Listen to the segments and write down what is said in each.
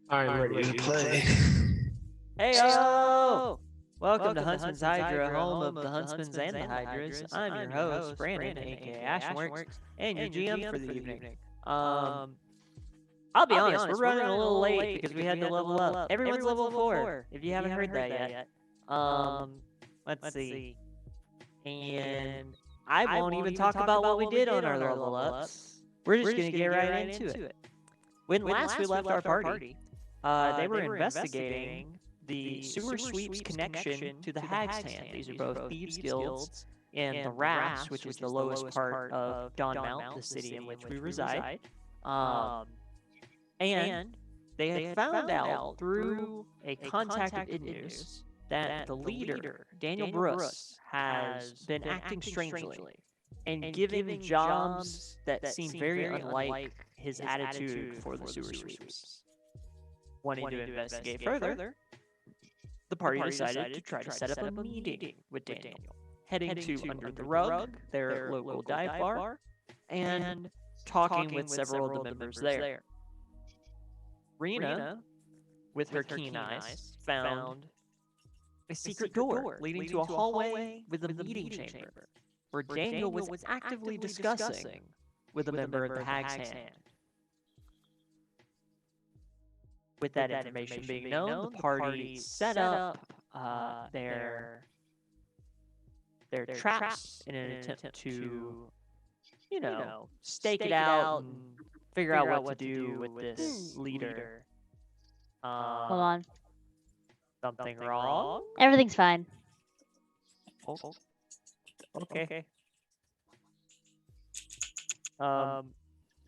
I'm I'm ready ready to to play. play. Heyo! Welcome to Huntsman's Hydra, home of the Huntsmans and the Hydras. I'm your host, Brandon, aka Ashenworks, and your GM for the evening. I'll be honest, we're running a little late because we had to level up. Everyone's level 4, if you haven't heard that yet. Let's see. And I won't even talk about what we did on our level ups. We're just going to get right into it. When last we left our party, they were investigating the sewer sweeps connection to the Hag's Hand. These are both thieves' guilds and the Rafts, which is the lowest part of Dawn Mount, the city in which we reside. And they had found out through a contact of Idnews that the leader, Daniel Bruce, has been acting strangely and giving jobs that seem very unlike his attitude for the sewer sweeps. Wanting to investigate further, the party decided to try to set up a meeting with Daniel, heading to Under the Rug, their local dive bar, and talking with several of the members there. Rena, with her keen eyes, found a secret door leading to a hallway with a meeting chamber, where Daniel was actively discussing with a member of the Hag's Hand. With that information being known, the party set up their traps in an attempt to, stake it out and figure out what to do with this leader. Hold on. Something wrong? Everything's fine. Oh, okay.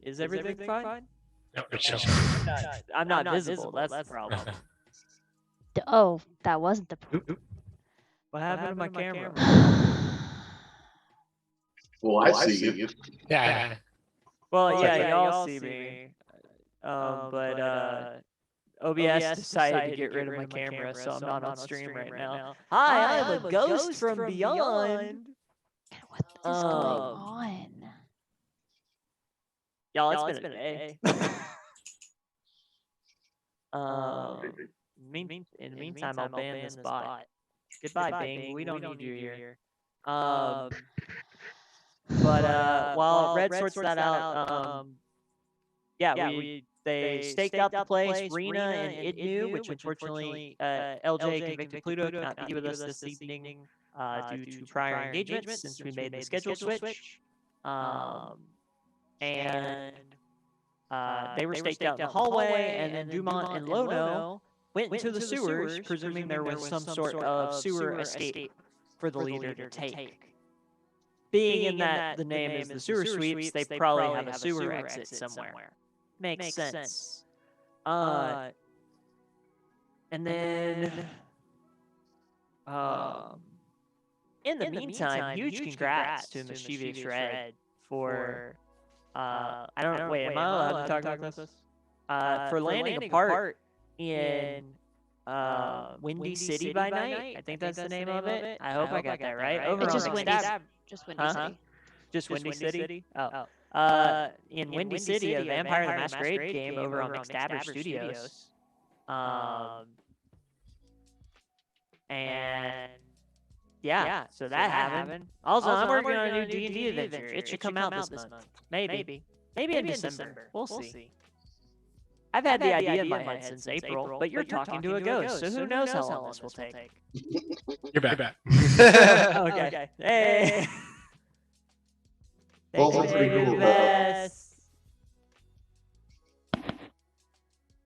Is everything fine? No, it's just I'm not visible. That's the problem. Oh, that wasn't the problem. What happened to my camera? Well, I see you. yeah. Well, yeah, y'all see me. But OBS decided to get rid of my camera, so I'm not on stream right now. Hi, I'm a ghost from beyond. What is going on? Y'all, it's been an A. In the meantime, I'll ban this bot. Goodbye, Bing. We don't need you here. But while Red sorts that out, they staked out the place. Rena and Idnu, which unfortunately LJ convicted Pluto cannot be with us this evening due to prior engagements since we made the schedule switch. And they were staked out in the hallway, and then Dumont and Lono went into the sewers, presuming there was some sort of sewer escape for the leader to take. Being in that the name is the sewer sweeps, they probably have a sewer exit somewhere. Makes sense. And then, in the meantime, huge congrats to Mischievous Red for, I don't know, wait, am I allowed to talk about this? For landing a part in Windy City by Night. I think that's the name of it. I hope I got that right. Over It's just on Windy. Stab. Just Windy City. Just Windy City? Oh. In Windy City, a Vampire the Masquerade game over on McStabber Studios. And yeah, so that happened. Also, I'm working on a new D&D adventure. It should come out this month. Maybe in December. We'll see. I've had the idea in my head since April, but you're talking to a ghost, so who knows how long this will take. You're back. Okay. Hey. Both are pretty cool.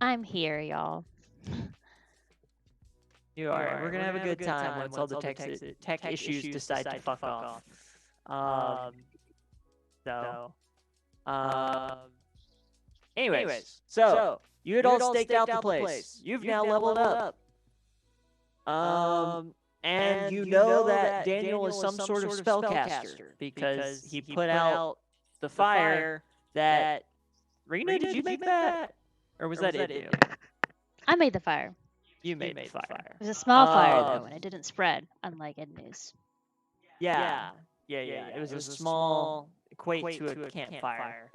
I'm here, y'all. You are. We're gonna have a good time once all the tech issues decide to fuck off. Anyways, so you had all staked out the place. You've now leveled up. And you know that Daniel is some sort of spellcaster because he put out the fire that... Rena, did you make that? Or was that it? I made the fire. You made the fire. It was a small fire, though, and it didn't spread, unlike Ednews. Yeah. It was a small, equate to a campfire.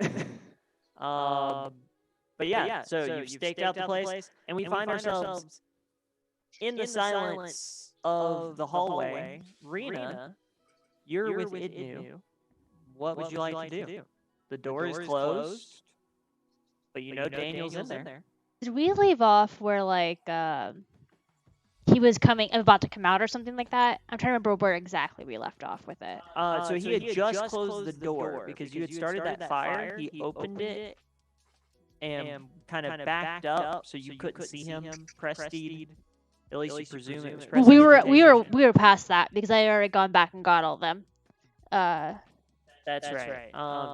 But yeah, so you've staked out the place, and we find ourselves in the silence of the hallway, Rena, you're with Idnu. What would you like to do? The door is closed, but you know Daniel's in there. Did we leave off where like he was about to come out or something like that? I'm trying to remember where exactly we left off with it. So he had just closed the door because you had started that fire. He opened it and kind of backed up so you couldn't see him. Prestige. At least you presume it was Prestige. We were past that because I had already gone back and got all of them. That's right.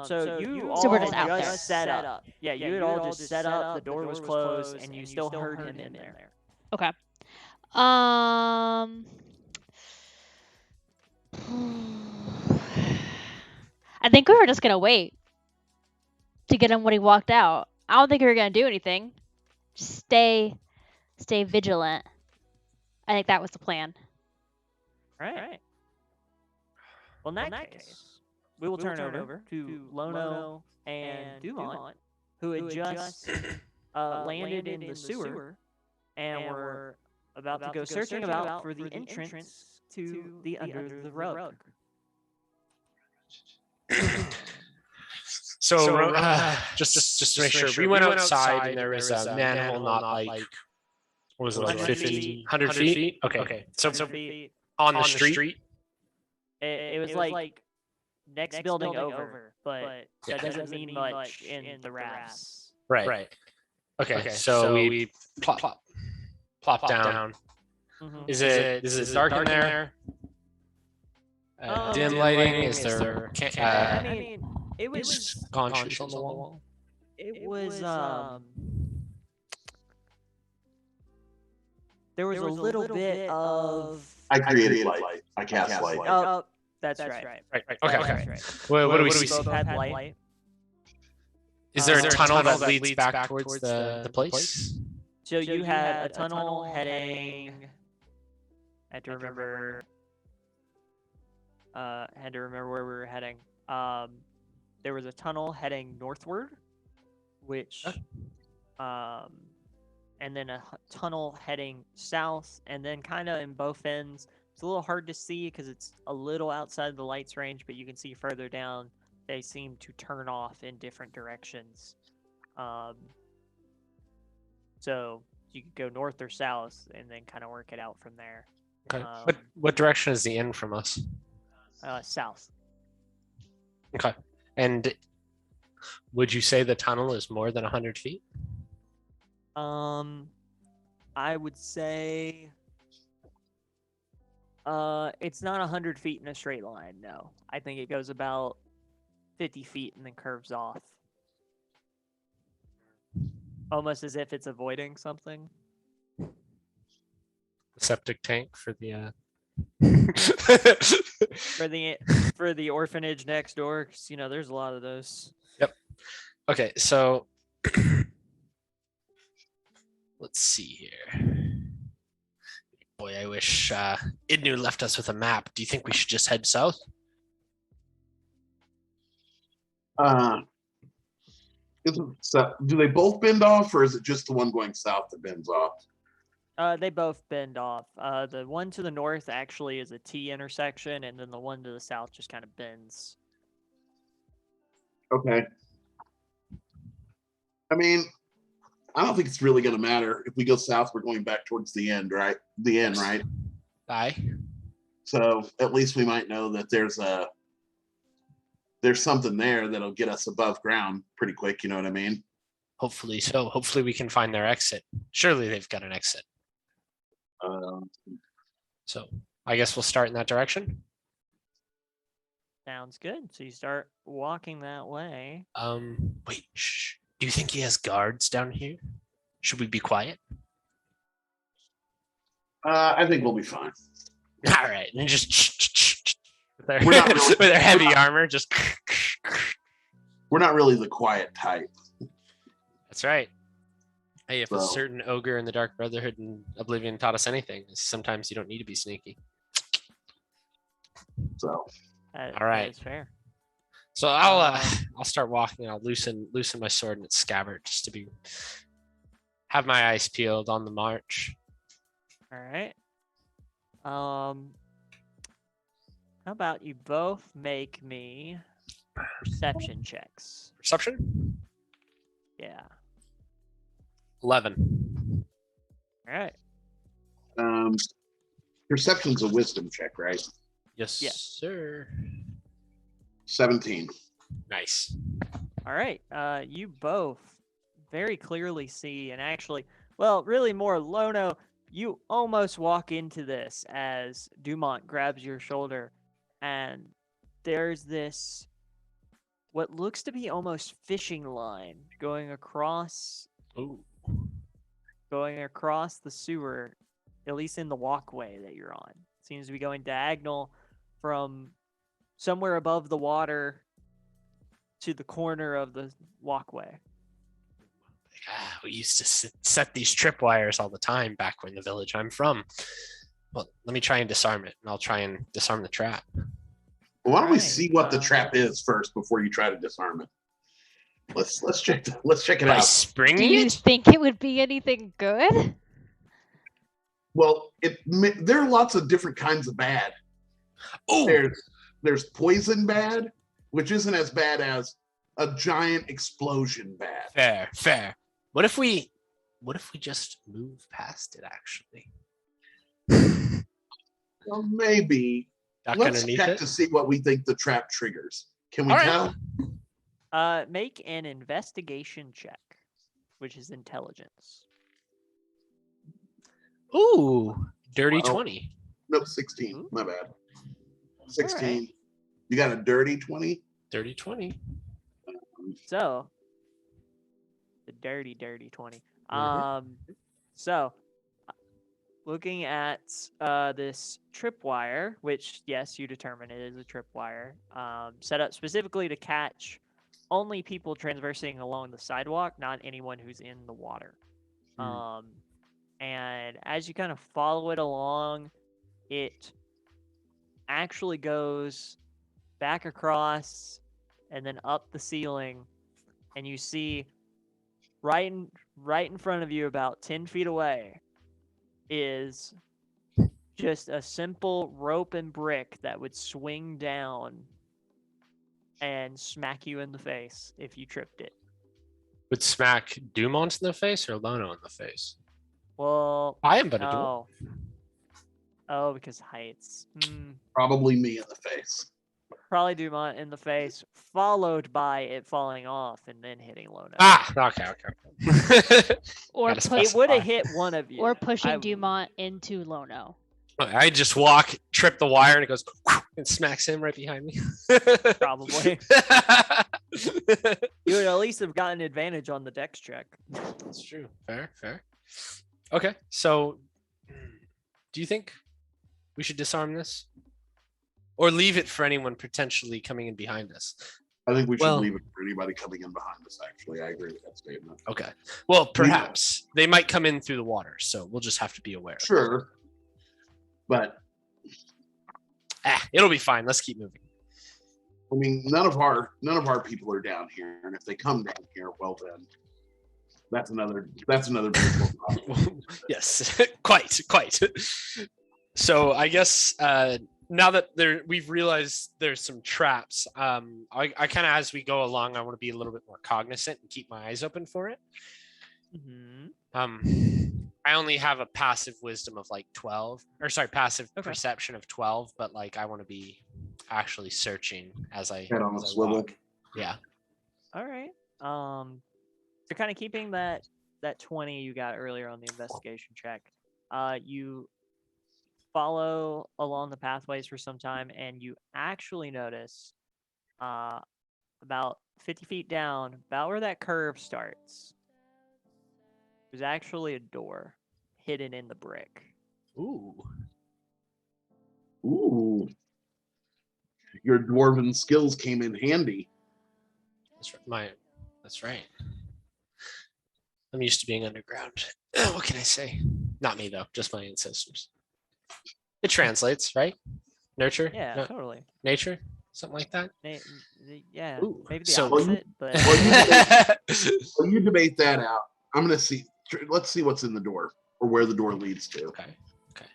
So you all So we're just out there. just set up. Yeah, you had all just set up. The door was closed, and you still heard him in there. Okay. I think we were just gonna wait to get him when he walked out. I don't think we were gonna do anything. Just stay vigilant. I think that was the plan. All right. Well, in that case, we will turn over to Lono and Dumont, who had just landed in the sewer and were about to go searching about for the entrance to the under the rug. So, just to make sure, we went outside and there was a manhole not like, what was it, like 50, 100 feet? Okay. So on the street? It was like next building over, but that doesn't mean much in the rafts. Right. Okay, so we plop down. Mm-hmm. Is it dark in there? Dim lighting? Is there? I mean, it was Is conscious on the wall? It was there was a little bit of. I created light. I cast light. Oh, that's right. Right. That's Okay. right. What do we We see? both had light. Is there a tunnel that leads back towards the place? So you had a tunnel heading. I had to remember. Had to remember where we were heading. There was a tunnel heading northward, which, and then a tunnel heading south, and then kind of in both ends. It's a little hard to see because it's a little outside the light's range, but you can see further down. They seem to turn off in different directions. So you could go north or south, and then kind of work it out from there. Okay. What direction is the inn from us? South. Okay. And would you say the tunnel is more than 100 feet? I would say it's not 100 feet in a straight line. No, I think it goes about 50 feet and then curves off, almost as if it's avoiding something. The septic tank for the for the orphanage next door, 'cause, there's a lot of those. Yep. Okay, so let's see here. Boy, I wish Idnu left us with a map. Do you think we should just head south? Do they both bend off, or is it just the one going south that bends off? They both bend off. The one to the north actually is a T intersection, and then the one to the south just kind of bends. Okay. I mean, I don't think it's really going to matter. If we go south, we're going back towards the end, right? The end, right? Aye. So at least we might know that there's something there that'll get us above ground pretty quick. You know what I mean? Hopefully so. Hopefully we can find their exit. Surely they've got an exit. So I guess we'll start in that direction. Sounds good. So you start walking that way. Wait. Shh. Do you think he has guards down here? Should we be quiet? I think we'll be fine. All right, and just with their, We're not really- with their heavy armor, just. We're not really the quiet type. That's right. Hey, if a So- certain ogre in the Dark Brotherhood and Oblivion taught us anything, sometimes you don't need to be sneaky. So All right. That's fair. So I'll start walking. I'll loosen my sword in its scabbard just to have my eyes peeled on the march. All right. How about you both make me perception checks? Perception? Yeah. 11. All right. Perception's a wisdom check, right? Yes, Yes. sir. 17. Nice. All right. You both very clearly see, and actually, well, really more Lono, you almost walk into this as Dumont grabs your shoulder, and there's this, what looks to be almost fishing line going across Ooh. the sewer, at least in the walkway that you're on. Seems to be going diagonal from somewhere above the water to the corner of the walkway. We used to set these tripwires all the time back in the village I'm from. Well, let me try and disarm it, and I'll try and disarm the trap. Well, why don't we Right, see what the trap is first before you try to disarm it? Let's check it By out. Do springing you it? think it would be anything good? Well, there are lots of different kinds of bad. Oh, There's poison bad, which isn't as bad as a giant explosion bad. fair. What if we just move past it? Actually, Well, maybe. duck Let's underneath check it. to see what we think the trap triggers. Can we All right. tell? Make an investigation check, which is intelligence. Ooh, dirty Well, 20. Nope, 16. Ooh. My bad. 16. Alright. You got a dirty 20? Dirty 20. So, the dirty 20. Mhm. So, looking at this tripwire, which, yes, you determine it is a tripwire, set up specifically to catch only people traversing along the sidewalk, not anyone who's in the water. And as you kind of follow it along, it actually goes back across and then up the ceiling, and you see right in front of you, about 10 feet away, is just a simple rope and brick that would swing down and smack you in the face if you tripped it. Would smack Dumont in the face or Lono in the face? Well, I am but a Dumont. Oh, because heights. Probably me in the face. Probably Dumont in the face, followed by it falling off and then hitting Lono. Okay. Or Gotta push, It would have hit one of you. or pushing I- Dumont into Lono. I just walk, trip the wire, and it goes and smacks him right behind me. Probably. You would at least have gotten advantage on the dex check. That's true. Fair. Okay, so do you think we should disarm this? Or leave it for anyone potentially coming in behind us? I think we should Well- leave it for anybody coming in behind us, actually. I agree with that statement. Okay. Well, perhaps. They might come in through the water, so we'll just have to be aware. Sure. But It'll be fine. Let's keep moving. I mean, none of our people are down here, and if they come down here, well then, that's another beautiful problem. Yes, quite. So I guess now that we've realized there's some traps, I kind of, as we go along, I want to be a little bit more cognizant and keep my eyes open for it. Mm-hmm. I only have a passive wisdom of like 12, or sorry, passive perception of 12, but like I want to be actually searching as I Head on a as I swivel. walk. Yeah. All right. So kind of keeping that 20 you got earlier on the investigation check, you follow along the pathways for some time, and you actually notice about 50 feet down, about where that curve starts, there's actually a door hidden in the brick. Ooh. Your dwarven skills came in handy. That's right. I'm used to being underground. What can I say? Not me though, just my ancestors. It translates, right? Nurture? Yeah, No, totally. nature? Something like that? Yeah, Ooh, maybe the so- opposite, but Well, you debate that out. I'm gonna see. Let's see what's in the door or where the door leads to. Okay.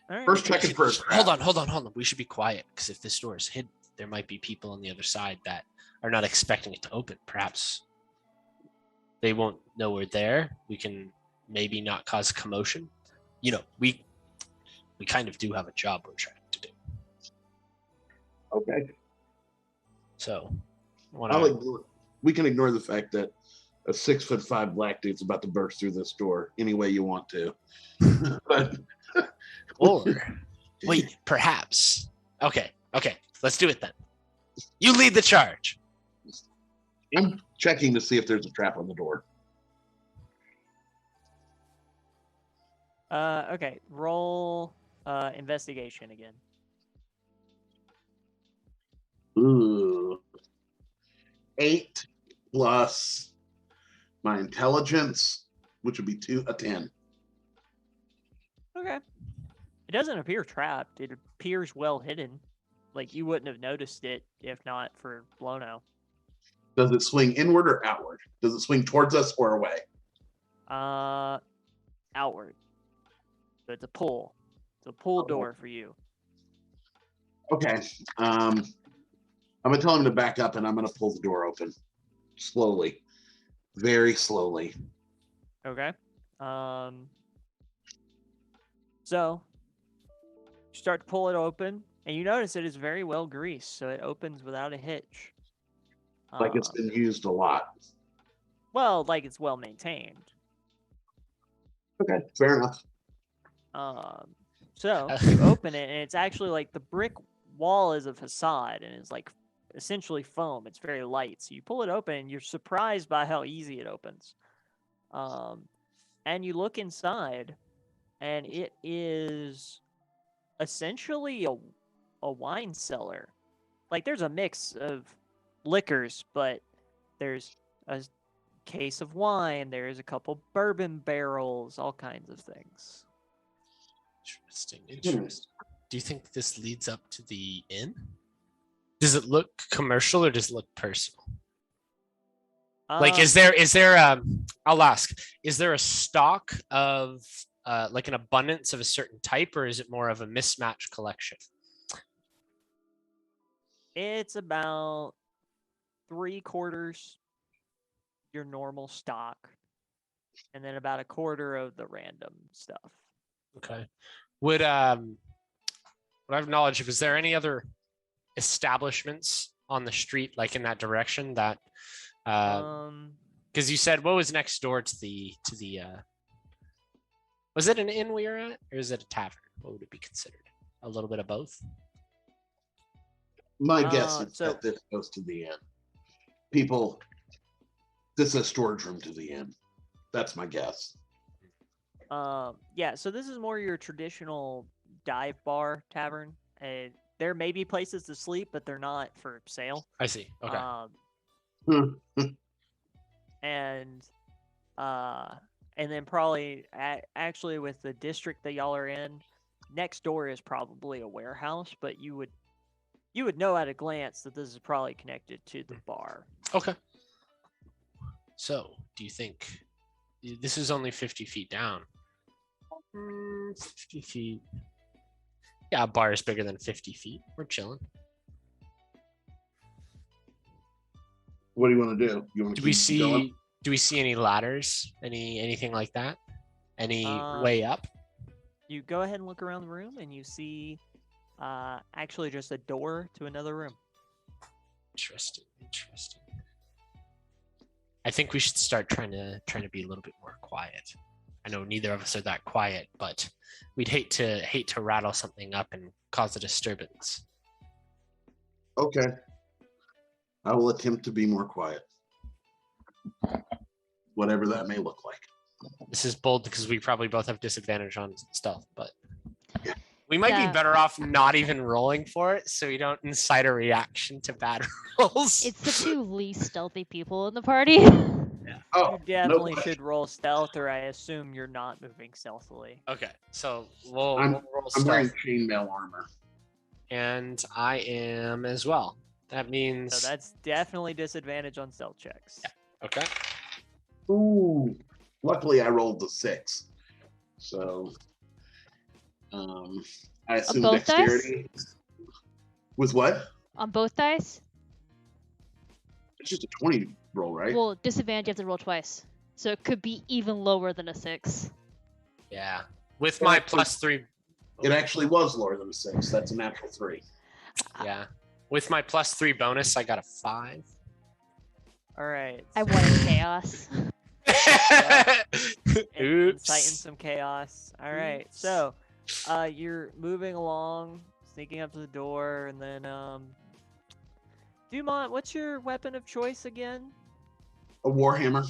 All right. First checking for a trap. Hold on. We should be quiet because if this door is hidden, there might be people on the other side that are not expecting it to open. Perhaps they won't know we're there. We can maybe not cause commotion. You know, we kind of do have a job we're trying to do. Okay. So, we can ignore the fact that a 6'5" black dude's about to burst through this door any way you want to. But or wait, perhaps. Okay, let's do it then. You lead the charge. I'm checking to see if there's a trap on the door. Okay. Roll investigation again. Ooh. 8 plus my intelligence, which would be 10. Okay. It doesn't appear trapped. It appears well hidden. Like you wouldn't have noticed it if not for Blono. Does it swing inward or outward? Does it swing towards us or away? Outward. So it's a pull. It's a pull door for you. Okay. I'm gonna tell him to back up, and I'm gonna pull the door open slowly, very slowly. Okay. So you start to pull it open, and you notice it is very well greased, so it opens without a hitch. Like it's been used a lot. Well, like it's well maintained. Okay, fair enough. So you open it, and it's actually like the brick wall is a facade, and it's like essentially foam. It's very light. So you pull it open, and you're surprised by how easy it opens. And you look inside, and it is essentially a wine cellar. Like there's a mix of liquors, but there's a case of wine, there's a couple bourbon barrels, all kinds of things. Interesting. Do you think this leads up to the inn? Does it look commercial or does it look personal? Like, is there I'll ask, is there a stock of like an abundance of a certain type, or is it more of a mismatched collection? It's about 3/4 your normal stock, and then about 1/4 of the random stuff. Okay. Would I have knowledge of, is there any other establishments on the street, like in that direction, that because you said what was next door to the was it an inn we were at, or is it a tavern? What would it be considered? A little bit of both? My guess is that this goes to the inn. People, this is a storage room to the inn. That's my guess. Yeah, so this is more your traditional dive bar tavern. There may be places to sleep, but they're not for sale. I see. Okay. And then probably actually with the district that y'all are in, next door is probably a warehouse, but you would know at a glance that this is probably connected to the bar. Okay. So, do you think this is only 50 feet down? 50 feet. Yeah, a bar is bigger than 50 feet. We're chilling. What do you want to do? You want to do we see any ladders? Anything like that? Any way up? You go ahead and look around the room, and you see actually just a door to another room. Interesting. I think we should start trying to be a little bit more quiet. I know neither of us are that quiet, but we'd hate to rattle something up and cause a disturbance. Okay. I will attempt to be more quiet. Whatever that may look like. This is bold because we probably both have disadvantage on stealth, but yeah. We might be better off not even rolling for it, so we don't incite a reaction to bad rolls. It's the two least stealthy people in the party. Yeah. Oh, you definitely should roll stealth, or I assume you're not moving stealthily. Okay, so we'll roll stealth. I'm wearing chainmail armor. And I am as well. That means... So that's definitely disadvantage on stealth checks. Yeah. Okay. Ooh. Luckily, I rolled the 6. So... I assume both dice? dexterity. With what? On both dice? It's just a 20 roll, right? Well, disadvantage you have to roll twice. So it could be even lower than a 6. Yeah. With my +3. It actually was lower than a 6. That's a natural 3. Yeah. With my +3 bonus, I got a 5. All right. I wanted chaos. Oops. Inciting some chaos. All right. So, you're moving along, sneaking up to the door, and then, Dumont, what's your weapon of choice again? A warhammer.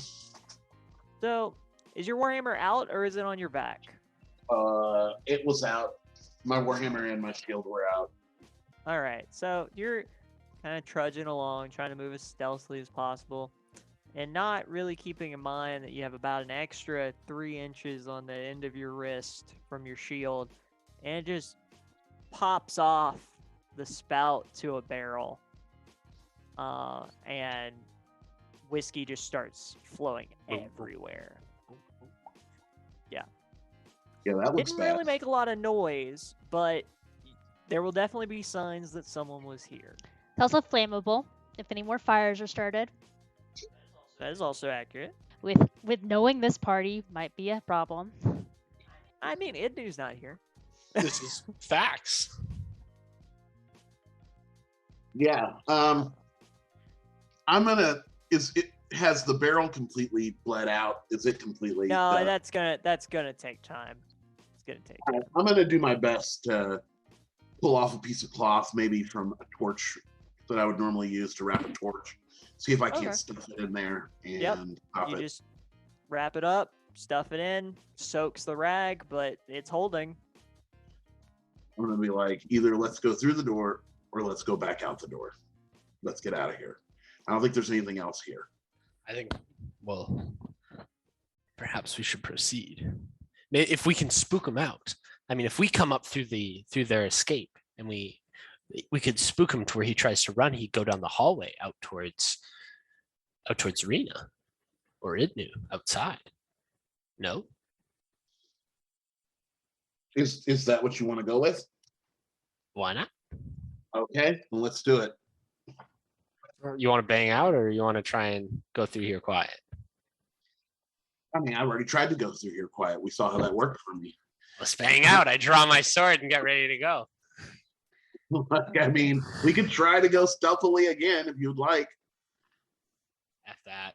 So, is your warhammer out or is it on your back? It was out. My warhammer and my shield were out. All right. So you're kind of trudging along, trying to move as stealthily as possible, and not really keeping in mind that you have about an extra 3 inches on the end of your wrist from your shield, and it just pops off the spout to a barrel, and whiskey just starts flowing everywhere. Yeah, that looks Didn't bad. really make a lot of noise, but there will definitely be signs that someone was here. It's also flammable if any more fires are started. That is also accurate. With knowing this party might be a problem. I mean, Idnu's not here. This is facts. Yeah. I'm gonna. Has the barrel completely bled out? Is it completely? No, done? that's gonna take time. It's gonna take time. I'm gonna do my best to pull off a piece of cloth, maybe from a torch that I would normally use to wrap a torch. See if I can't Okay. stuff it in there and Yep. pop You it. just wrap it up, stuff it in, soaks the rag, but it's holding. I'm gonna be like, either let's go through the door or let's go back out the door. Let's get out of here. I don't think there's anything else here. I think, well, perhaps we should proceed. If we can spook them out. I mean, if we come up through their escape and we could spook him to where he tries to run, he'd go down the hallway out towards Arena or Idnu outside. No? Is that what you want to go with? Why not? Okay, well, let's do it. You want to bang out or you want to try and go through here quiet? I mean, I already tried to go through here quiet. We saw how that worked for me. Let's bang out. I draw my sword and get ready to go. I mean, we could try to go stealthily again if you'd like. F that.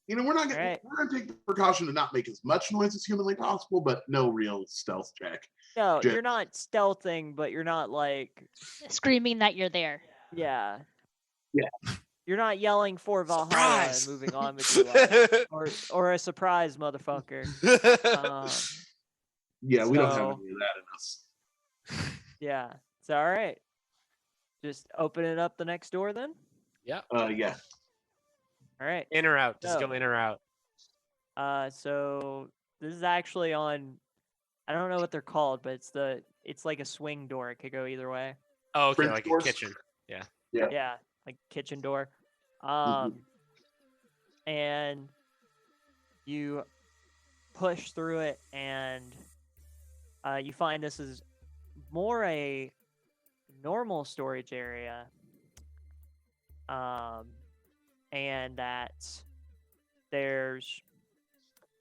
You know, we're gonna take the precaution to not make as much noise as humanly possible, but no real stealth check. No, Just- you're not stealthing, but you're not like, Screaming that you're there. yeah. Yeah. You're not yelling for Valhalla Surprise! and moving on with your life. Or a surprise, motherfucker. Yeah, we don't have So- any of that in us. Yeah. It's all right. Just opening up the next door then? Yeah. Yeah. All right. In or out? Just So- go in or out. So this is actually on, I don't know what they're called, but it's like a swing door. It could go either way. Oh, okay, French like doors? a kitchen. Yeah, like kitchen door. And you push through it, and you find this is more a normal storage area, and that there's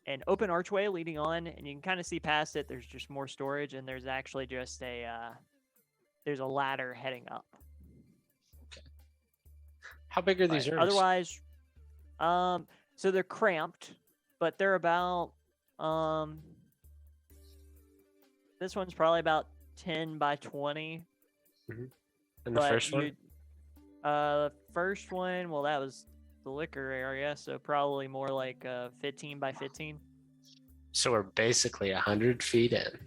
an open archway leading on, and you can kind of see past it. There's just more storage, and there's actually just there's a ladder heading up. How big are these But rooms? otherwise, so they're cramped, but they're about this one's probably about 10 by 20. And the But first one? the first one, well, that was the liquor area, so probably more like 15 by 15. So we're basically 100 feet in.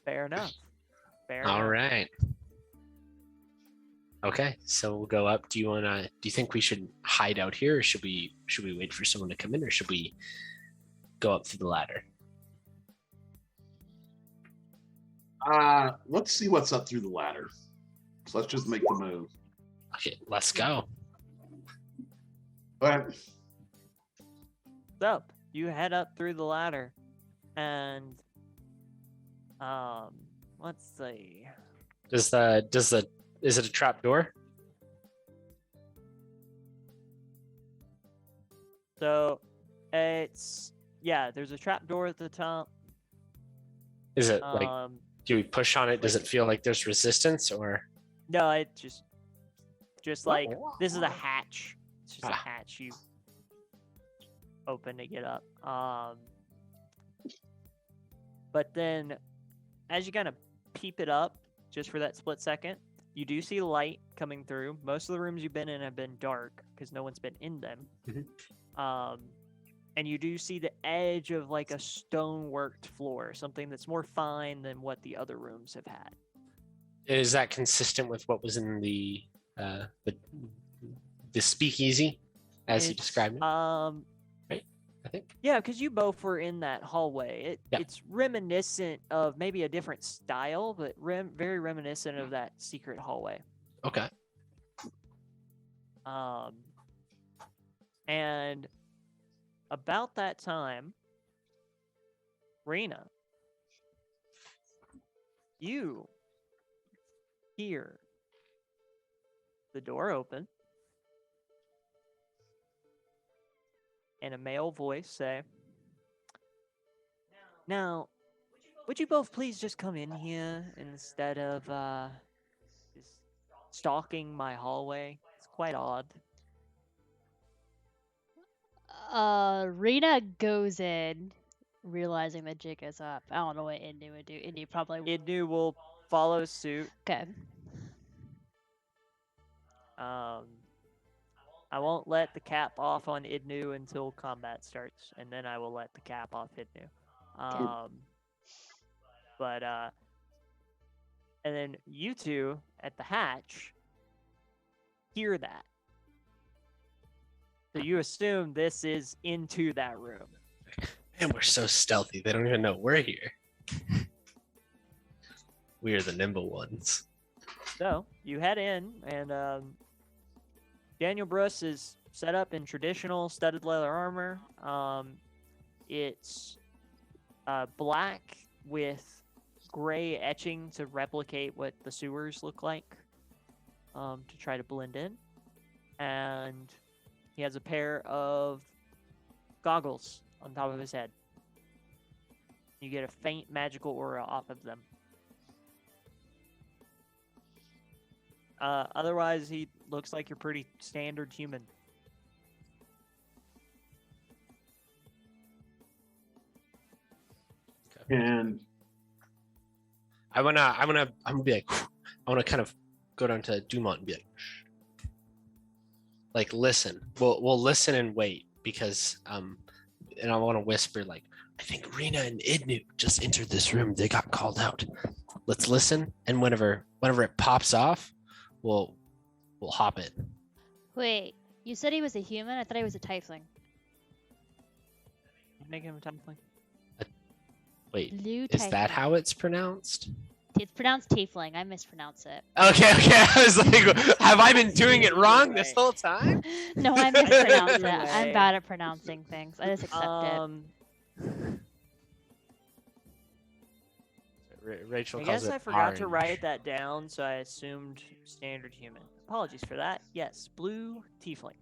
Fair enough. Fair All enough. right. Okay, so we'll go up. Do you think we should hide out here, or should we wait for someone to come in, or should we go up through the ladder? Let's see what's up through the ladder. So let's just make the move. Okay, let's go. But So you head up through the ladder, and let's see. Is it a trap door? So there's a trap door at the top. Is it like, do we push on it? Does it feel like there's resistance, or? No, it just like this is a hatch. It's just a hatch you open to get up. But then as you kind of peep it up, just for that split second, you do see light coming through. Most of the rooms you've been in have been dark because no one's been in them. And you do see the edge of like a stone-worked floor, something that's more fine than what the other rooms have had. Is that consistent with what was in the speakeasy, as you described it? Right, I think. Yeah, because you both were in that hallway. It's reminiscent of maybe a different style, but very reminiscent of that secret hallway. Okay. And about that time, Rena, you hear the door open and a male voice say, "Now, would you both please just come in here instead of just stalking my hallway? It's quite odd." Rena goes in, realizing the jig is up. I don't know what Indu would do. Indu probably. Idnu will follow suit. Okay. I won't let the cap off on Idnu until combat starts, and then I will let the cap off Idnu. And then you two at the hatch hear that. So you assume this is into that room. Man, we're so stealthy. They don't even know we're here. We are the nimble ones. So you head in, and Daniel Bruce is set up in traditional studded leather armor. It's black with gray etching to replicate what the sewers look like, to try to blend in. And he has a pair of goggles on top of his head. You get a faint magical aura off of them. Otherwise, he looks like your pretty standard human. And I'm gonna be like, I wanna kind of go down to Dumont and be like, listen. We'll listen and wait because and I want to whisper like, I think Rena and Idnu just entered this room. They got called out. Let's listen, and whenever it pops off, we'll hop in. Wait, you said he was a human? I thought he was a tiefling. Make him a tiefling. Wait, Blue is tiefling. that how it's pronounced? It's pronounced tiefling. I mispronounce it. Okay. I was like, have I been doing it wrong this whole time? No, I mispronounce it. I'm bad at pronouncing things. I just accept it. Rachel I calls guess it I forgot to orange. write that down, so I assumed standard human. Apologies for that. Yes, blue tiefling.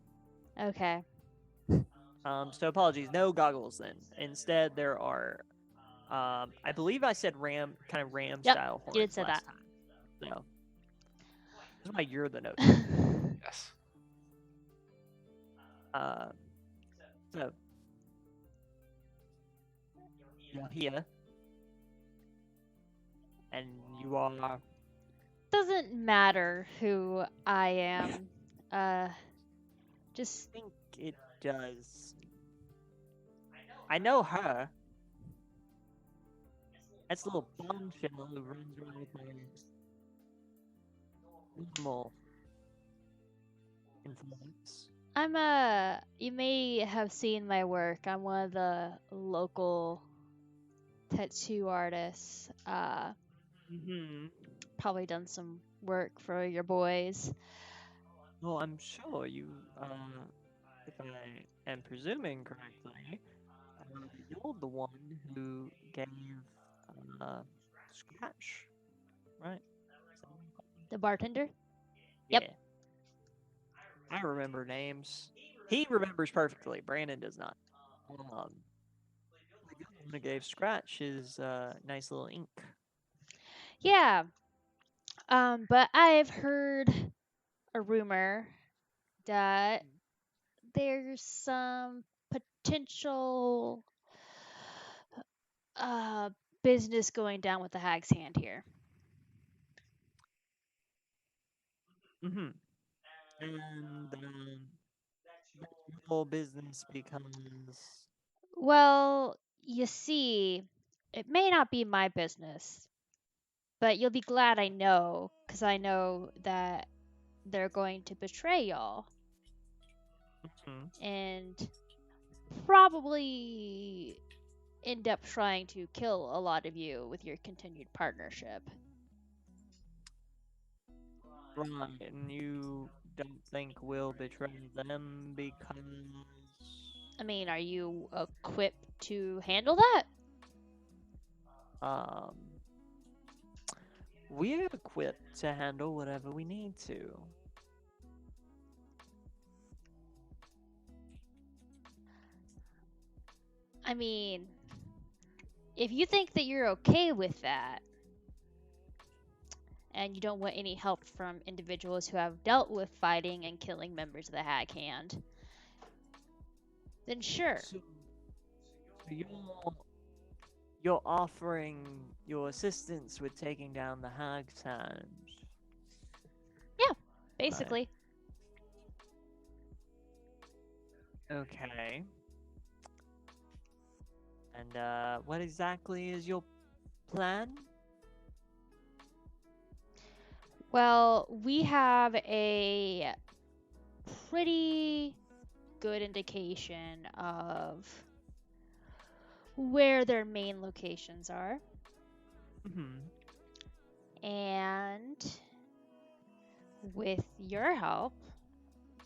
Okay. So apologies, no goggles then. Instead, there are, I believe I said ram style horns you did say last that. time. So that's why you're the note. Yes. So you're here, and you are. Doesn't matter who I am. Just I think it does. I know her. That's a little bombshell who runs around with my normal influence. you may have seen my work. I'm one of the local tattoo artists. Probably done some work for your boys. Well, I'm sure you, if I am presuming correctly, you're the one who gave Scratch, right? The bartender? Yeah. Yep. I remember names. He remembers perfectly. Brandon does not. The one who gave Scratch his nice little ink. Yeah. But I've heard a rumor that there's some potential uh business going down with the Hag's Hand here. Mm-hmm. And the whole business becomes. Well, you see, it may not be my business, but you'll be glad I know, because I know that they're going to betray y'all Hmm. and probably end up trying to kill a lot of you with your continued partnership. Right, and you don't think we'll betray them because. I mean, are you equipped to handle that? Um, we're equipped to handle whatever we need to. I mean, if you think that you're okay with that, and you don't want any help from individuals who have dealt with fighting and killing members of the Hag Hand, then sure. So you're offering your assistance with taking down the Hag's Hand. Yeah, basically. Okay. And what exactly is your plan? Well, we have a pretty good indication of where their main locations are. Mm-hmm. And with your help,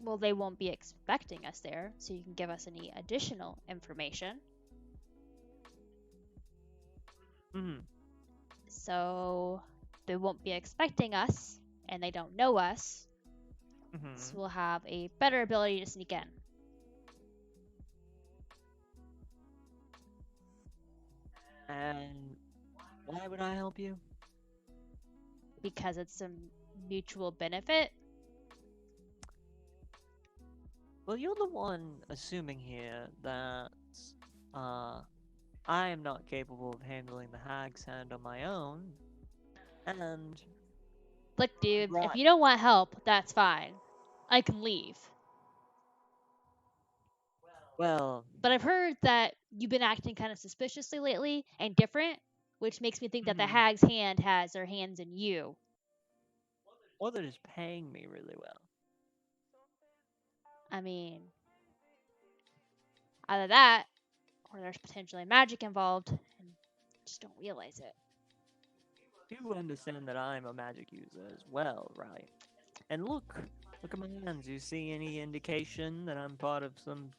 well, they won't be expecting us there, so you can give us any additional information. Mm-hmm. So they won't be expecting us, and they don't know us, Mm-hmm. so we'll have a better ability to sneak in. And why would I help you? Because it's a mutual benefit. Well, you're the one assuming here that I am not capable of handling the Hag's Hand on my own, and Look, dude, if right. you don't want help, that's fine. I can leave. Well, But I've heard that you've been acting kind of suspiciously lately and different, which makes me think that the mhm. Hag's Hand has their hands in you. Or they're just paying me really well. I mean, either that, or there's potentially magic involved, and just don't realize it. You understand that I'm a magic user as well, right? And look at my hands. You see any indication that I'm part of some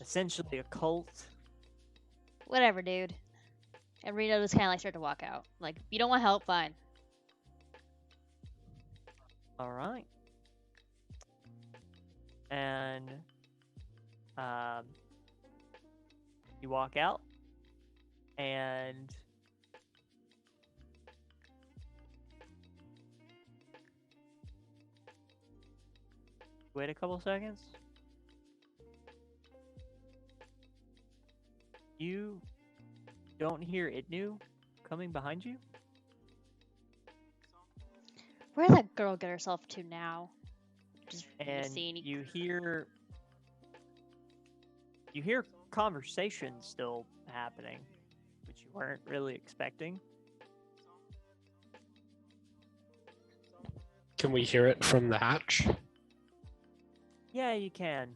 essentially a cult? Whatever, dude. And Reno just kind of like start to walk out. Like, if you don't want help, fine. All right. And um, you walk out, and wait a couple seconds. You don't hear Idnu coming behind you? Where'd that girl get herself to now? Just And see any... you hear conversations still happening, which you weren't really expecting. Can we hear it from the hatch? Yeah, you can.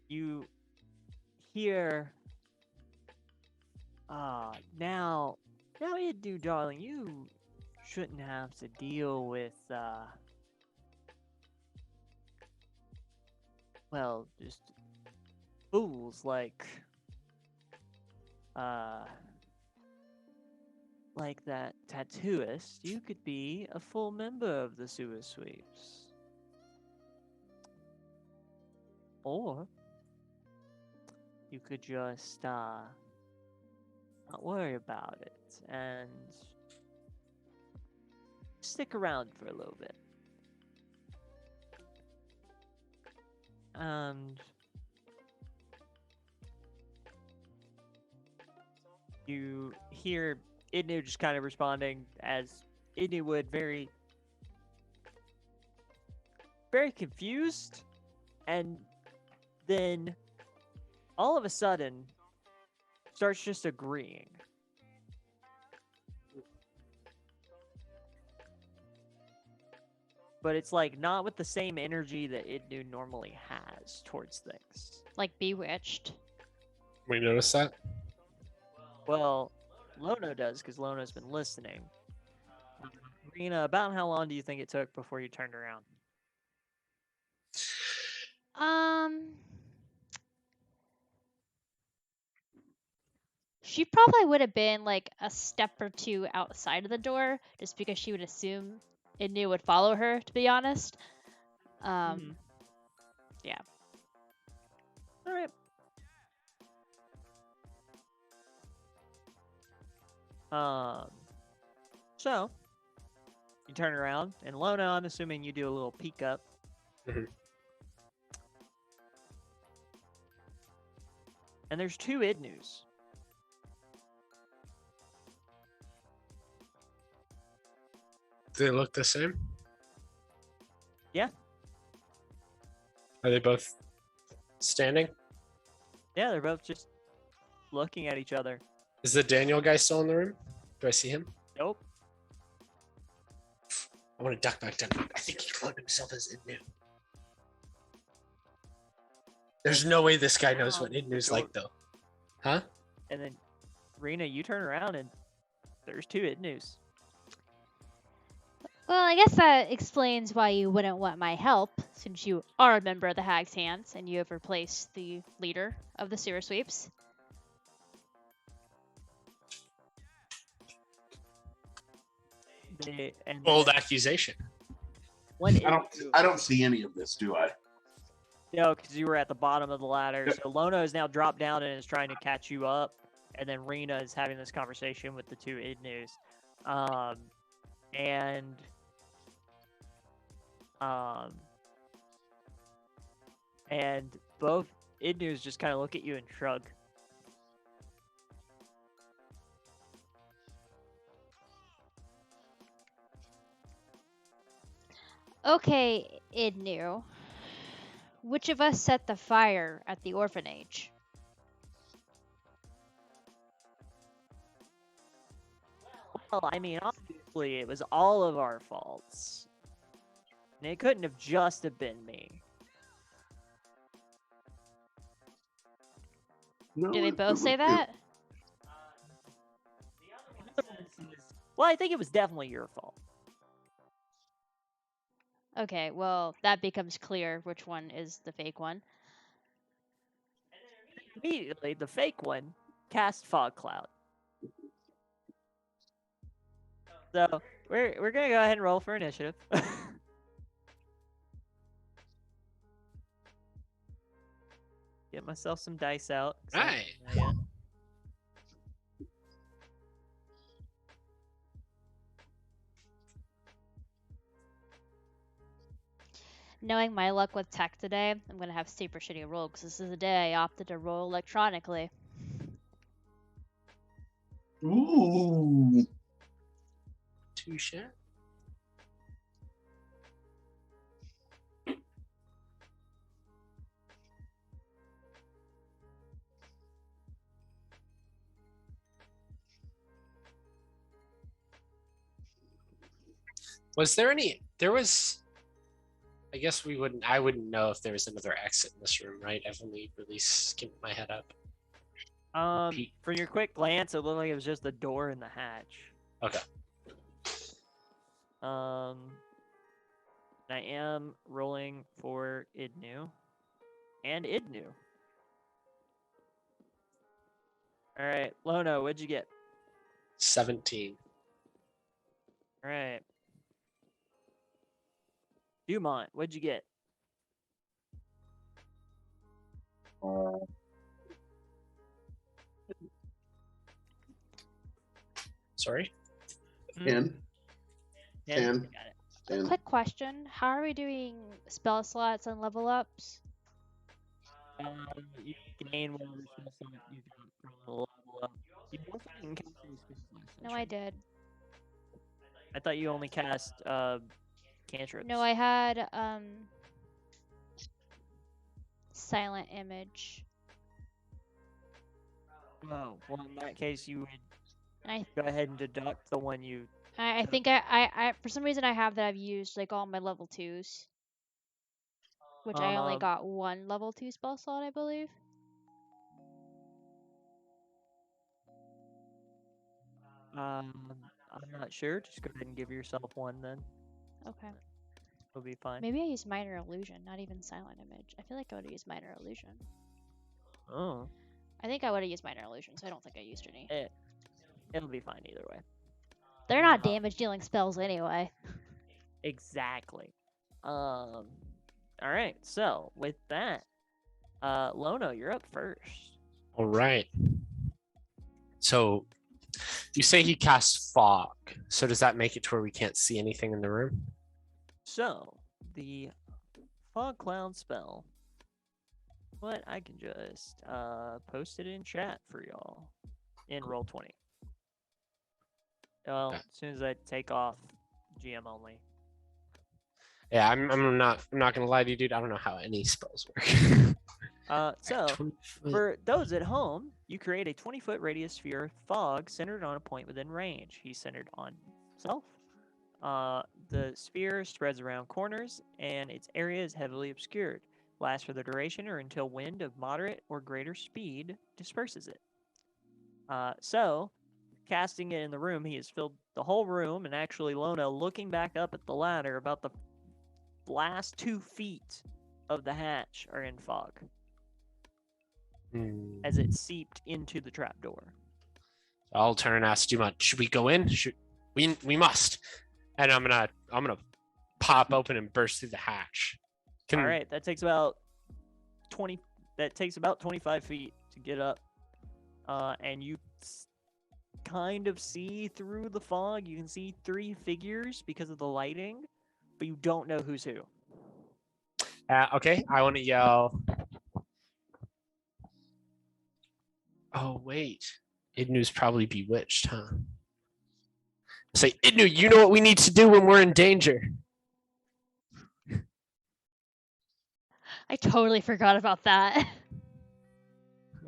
You hear. Now, Idnu, darling, you shouldn't have to deal with well, just fools uh like that tattooist, you could be a full member of the sewer sweeps. Or you could just not worry about it and stick around for a little bit. And you hear Idnu just kind of responding as Idnu would, very confused, and then all of a sudden starts just agreeing. But it's like not with the same energy that Idnu normally has towards things. Like bewitched. We noticed that. Well, Lono does, because Lono's been listening. Rena, about how long do you think it took before you turned around? She probably would have been like a step or two outside of the door, just because she would assume Idnu would follow her. To be honest, yeah. All right. So you turn around, and Lono, I'm assuming you do a little peek up. Mhm. And there's two Idnus. Do they look the same? Yeah. Are they both standing? Yeah, they're both just looking at each other. Is the Daniel guy still in the room? Do I see him? Nope. I want to duck back down. I think he cloned himself as Idnu. There's no way this guy knows what Idnu's like, though. Huh? And then, Rena, you turn around, and there's two Idnus. Well, I guess that explains why you wouldn't want my help, since you are a member of the Hag's Hands and you have replaced the leader of the sewer sweeps. Bold accusation. I don't see any of this, do I? No, because you were at the bottom of the ladder. So Lono has now dropped down and is trying to catch you up, and then Rena is having this conversation with the two Idnus, and both Idnus just kind of look at you and shrug. Okay, Idnu. Which of us set the fire at the orphanage? Well, I mean, obviously, it was all of our faults. And it couldn't have just have been me. No, Do they both say that? Well, I think it was definitely your fault. Okay, well, that becomes clear which one is the fake one. Immediately, the fake one cast fog cloud. So we're gonna go ahead and roll for initiative. Get myself some dice out. Right. Knowing my luck with tech today, I'm going to have super shitty roll because this is the day I opted to roll electronically. Ooh. Touche. Was there any? There was. I guess we wouldn't. I wouldn't know if there was another exit in this room, right? I've only really skimmed my head up. From your quick glance, it looked like it was just the door in the hatch. Okay. I am rolling for Idnu and Idnu. All right, Lono, what'd you get? 17. All right. Dumont, what'd you get? Sorry. 10. 10. Got it. 10. Quick question: how are we doing spell slots and level ups? You gain whatever spell slot you got from the level up. You also didn't cast any spells last No, I session. did. I thought you only cast cantrips. No, I had silent image. Oh, well, in that case, you would And go ahead and deduct the one you. I think I for some reason I have that I've used like all my level 2s, which I only Um, got one level 2 spell slot, I believe. I'm not sure. Just go ahead and give yourself one then. Okay. It'll be fine. Maybe I used minor illusion, not even silent image. I feel like I would have used minor illusion. Oh, I think I would have used minor illusion, so I don't think I used any. it'll be fine either way. They're not damage dealing spells anyway. Exactly. All right. So with that, Lono, you're up first. All right. So you say he casts fog. So does that make it to where we can't see anything in the room? So the fog cloud spell. What I can just post it in chat for y'all in Roll20. Well, as soon as I take off GM only. Yeah, I'm not gonna lie to you, dude. I don't know how any spells work. So 20 foot. for those at home, you create a 20-foot radius sphere of fog centered on a point within range. He's centered on himself. The sphere spreads around corners, and its area is heavily obscured. Lasts for the duration or until wind of moderate or greater speed disperses it. So, casting it in the room, he has filled the whole room, and actually, Lona, looking back up at the ladder, about the last 2 feet of the hatch are in fog as it seeped into the trapdoor. I'll turn and ask Dumont, should we go in? We must. And I'm gonna pop open and burst through the hatch. All right, that takes about 20. That takes about 25 feet to get up, and you kind of see through the fog. You can see 3 figures because of the lighting, but you don't know who's who. Okay, I want to yell. Oh wait, Idnu's probably bewitched, huh? Say, Idnu, you know what we need to do when we're in danger. I totally forgot about that.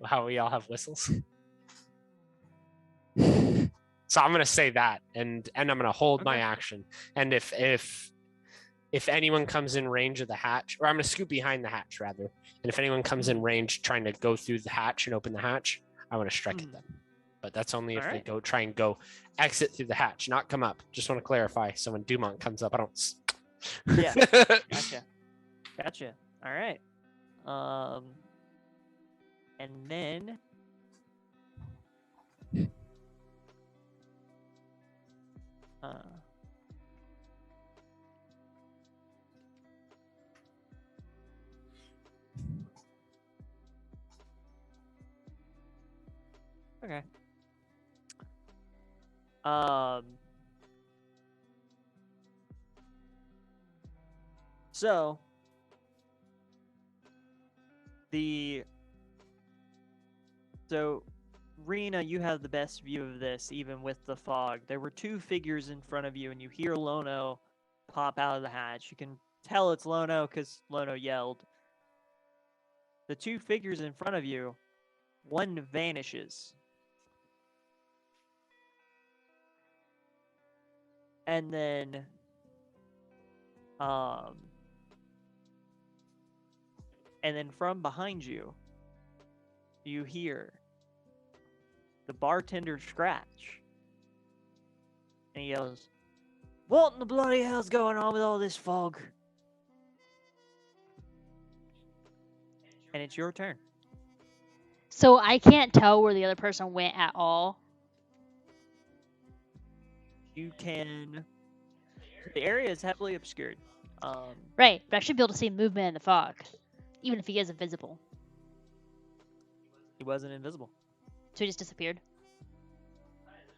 How we all have whistles. So I'm gonna say that, and I'm gonna hold my action. And if anyone comes in range of the hatch, or I'm gonna scoot behind the hatch rather, and if anyone comes in range trying to go through the hatch and open the hatch, I want to strike at them. But that's only if they try and go exit through the hatch, not come up. Just want to clarify. So when Dumont comes up, I don't. Yeah. Gotcha. All right. And then. Okay. So Rena, you have the best view of this, even with the fog. There were 2 figures in front of you, and you hear Lono pop out of the hatch. You can tell it's Lono because Lono yelled. The 2 figures in front of you, one vanishes. And then, from behind you, you hear the bartender scratch. And he yells, "What in the bloody hell's going on with all this fog?" And it's your turn. So I can't tell where the other person went at all. You can. The area is heavily obscured. Right, but I should be able to see movement in the fog, even if he is invisible. He wasn't invisible. So he just disappeared.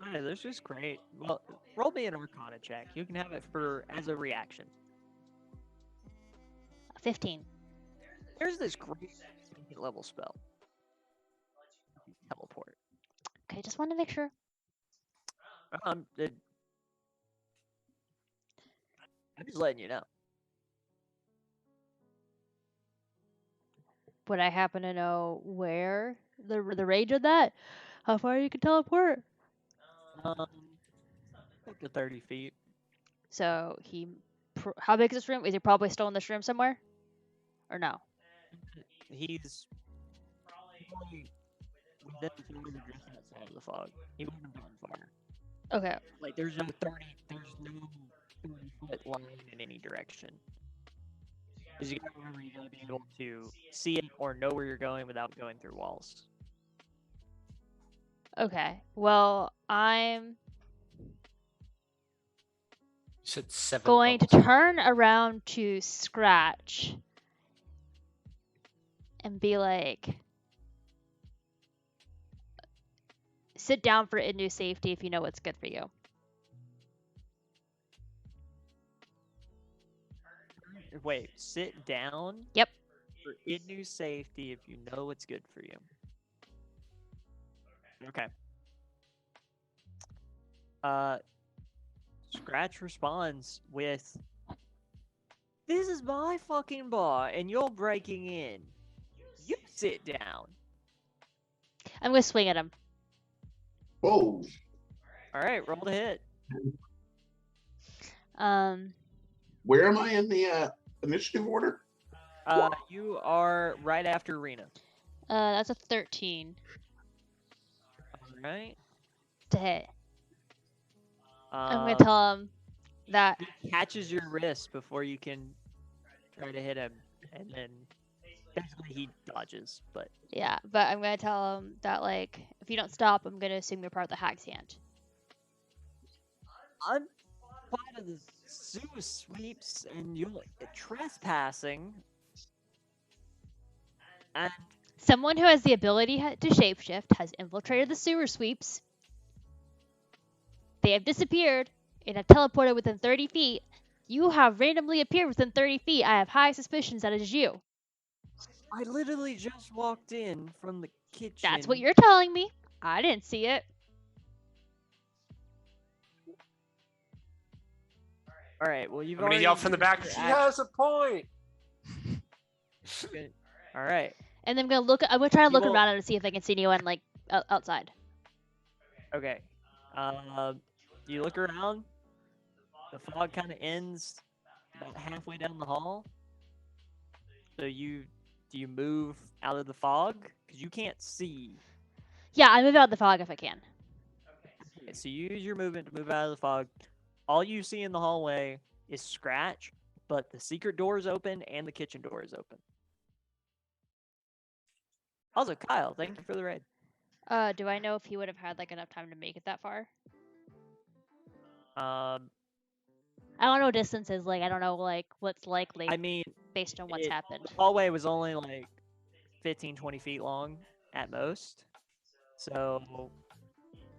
Alright, this is great. Well, roll me an Arcana check. You can have it as a reaction. 15. There's this great second level spell. Teleport. Okay, just wanted to make sure. I'm just letting you know. Would I happen to know where the range of that? How far you can teleport? Up to 30 feet. So how big is this room? Is he probably still in this room somewhere? Or no? He's probably within 4 just outside of the fog. He wouldn't have gone far. Okay. Like there's no 30-foot line in any direction. Because you gotta be able to see it or know where you're going without going through walls. Okay. Well, I'm You said 7 going to levels. turn around to Scratch and be like, sit down for Innu safety if you know what's good for you. Wait, sit down? Yep. For Innu safety if you know what's good for you. Okay. Scratch responds with, "This is my fucking bar, and you're breaking in. You sit down." I'm going to swing at him. Whoa. All right, roll the hit. Where am I in the initiative order? You are right after Rena. That's a 13 All right. to hit. I'm going to tell him that... He catches your wrist before you can try to hit him, and then basically he dodges, but... Yeah, but I'm going to tell him that, like, if you don't stop, I'm going to assume you're part of the Hag's Hand. I'm part of the sewer sweeps, and you're trespassing. And Someone who has the ability to shapeshift has infiltrated the sewer sweeps. They have disappeared and have teleported within 30 feet. You have randomly appeared within 30 feet. I have high suspicions that it is you. I literally just walked in from the kitchen. That's what you're telling me. I didn't see it. All right. Well, you've I'm gonna already yell from the back. used He your action. has a point. All right. And then I'm gonna try to look will- around and see if I can see anyone like outside. Okay. You look around. The fog kind of ends about halfway down the hall. So do you move out of the fog? Because you can't see. Yeah, I move out of the fog if I can. Okay, so you use your movement to move out of the fog. All you see in the hallway is Scratch, but the secret door is open and the kitchen door is open. Also, Kyle, thank you for the raid. Do I know if he would have had like enough time to make it that far? I I don't know what distance is like. I don't know like what's likely mean, based on what's happened. the hallway was only like 15, 20 feet long at most. So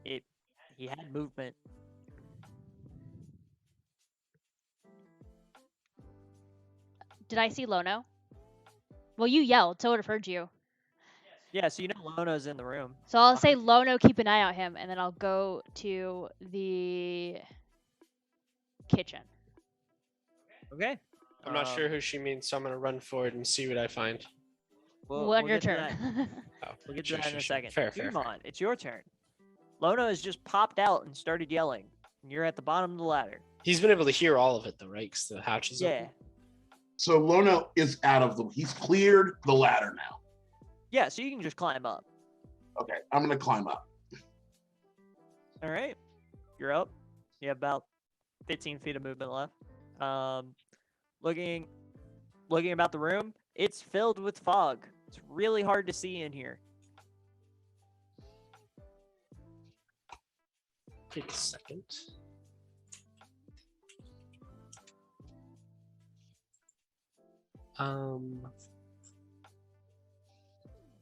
he had movement. Did I see Lono? Well, you yelled, so I would have heard you. Yeah, so you know Lono's in the room. So I'll say Lono, keep an eye on him, and then I'll go to the kitchen. Okay. I'm not sure who she means, so I'm gonna run forward and see what I find. Your get to turn. that. Oh, We'll get to sure, that in sure, a sure. second. Fair, fair. Dumont, it's your turn. Lono has just popped out and started yelling. And you're at the bottom of the ladder. He's been able to hear all of it though, right? Because the hatch is Yeah. open. So Lono is he's cleared the ladder now. Yeah, so you can just climb up. Okay, I'm gonna climb up. All right. You're up. You have about 15 feet of movement left. Looking about the room, it's filled with fog. It's really hard to see in here. Take a second.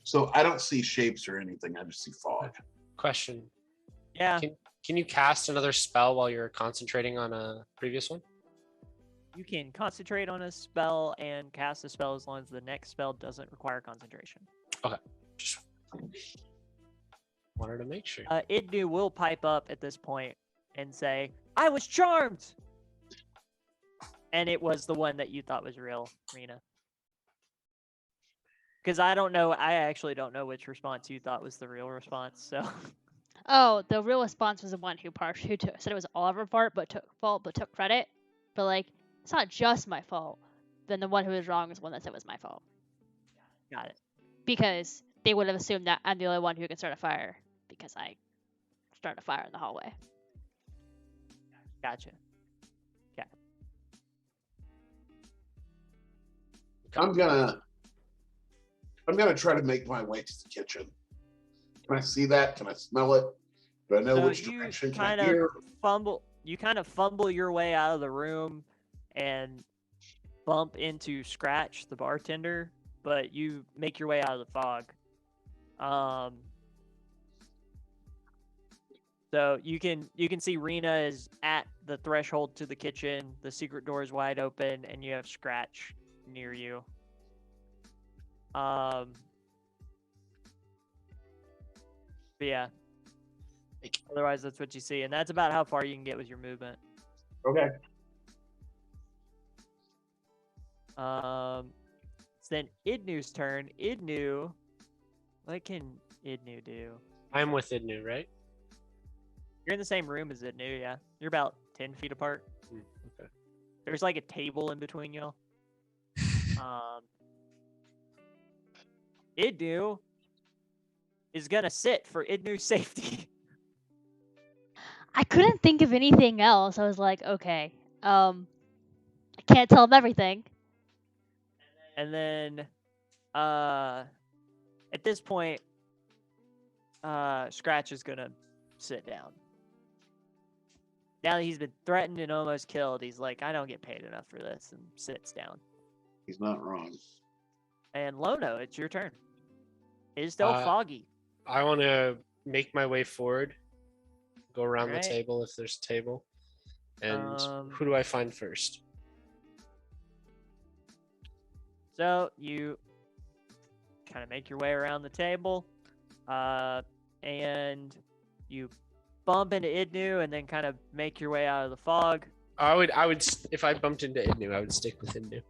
So I don't see shapes or anything. I just see fog. Question. Yeah, Can you cast another spell while you're concentrating on a previous one? you can concentrate on a spell and cast a spell as long as the next spell doesn't require concentration. Just wanted to make sure. Idnu will pipe up at this point and say, "I was charmed," and it was the one that you thought was real, Rena. Because I actually don't know which response you thought was the real response. So Oh, the real response was the one who said it was all of her fault, but took credit. But like, it's not just my fault. Then the one who was wrong is the one that said it was my fault. got it. Because they would have assumed that I'm the only one who can start a fire because I started a fire in the hallway. Gotcha. Yeah. I'm gonna try to make my way to the kitchen. Can I see that? Can I smell it? Do I know So which you direction? Can I kind of hear? You kind of fumble your way out of the room and bump into Scratch, the bartender, but you make your way out of the fog. So you can see Rena is at the threshold to the kitchen. The secret door is wide open, and you have Scratch near you. But yeah. Otherwise, that's what you see, and that's about how far you can get with your movement. Okay. It's then Idnu's turn. Idnu, what can Idnu do? I'm with Idnu, right? You're in the same room as Idnu, yeah. You're about 10 feet apart. Okay. There's like a table in between y'all. Idnu is gonna sit for Idnu's safety. I couldn't think of anything else. I was like, okay, I can't tell him everything. And then, at this point, Scratch is gonna sit down. Now that he's been threatened and almost killed, he's like, I don't get paid enough for this, and sits down. He's not wrong. And Lono, it's your turn. It is still foggy. I want to make my way forward, go around Alright. the table if there's a table. And who do I find first? So you kind of make your way around the table, and you bump into Idnu, and then kind of make your way out of the fog. I would, if I bumped into Idnu, I would stick with Idnu.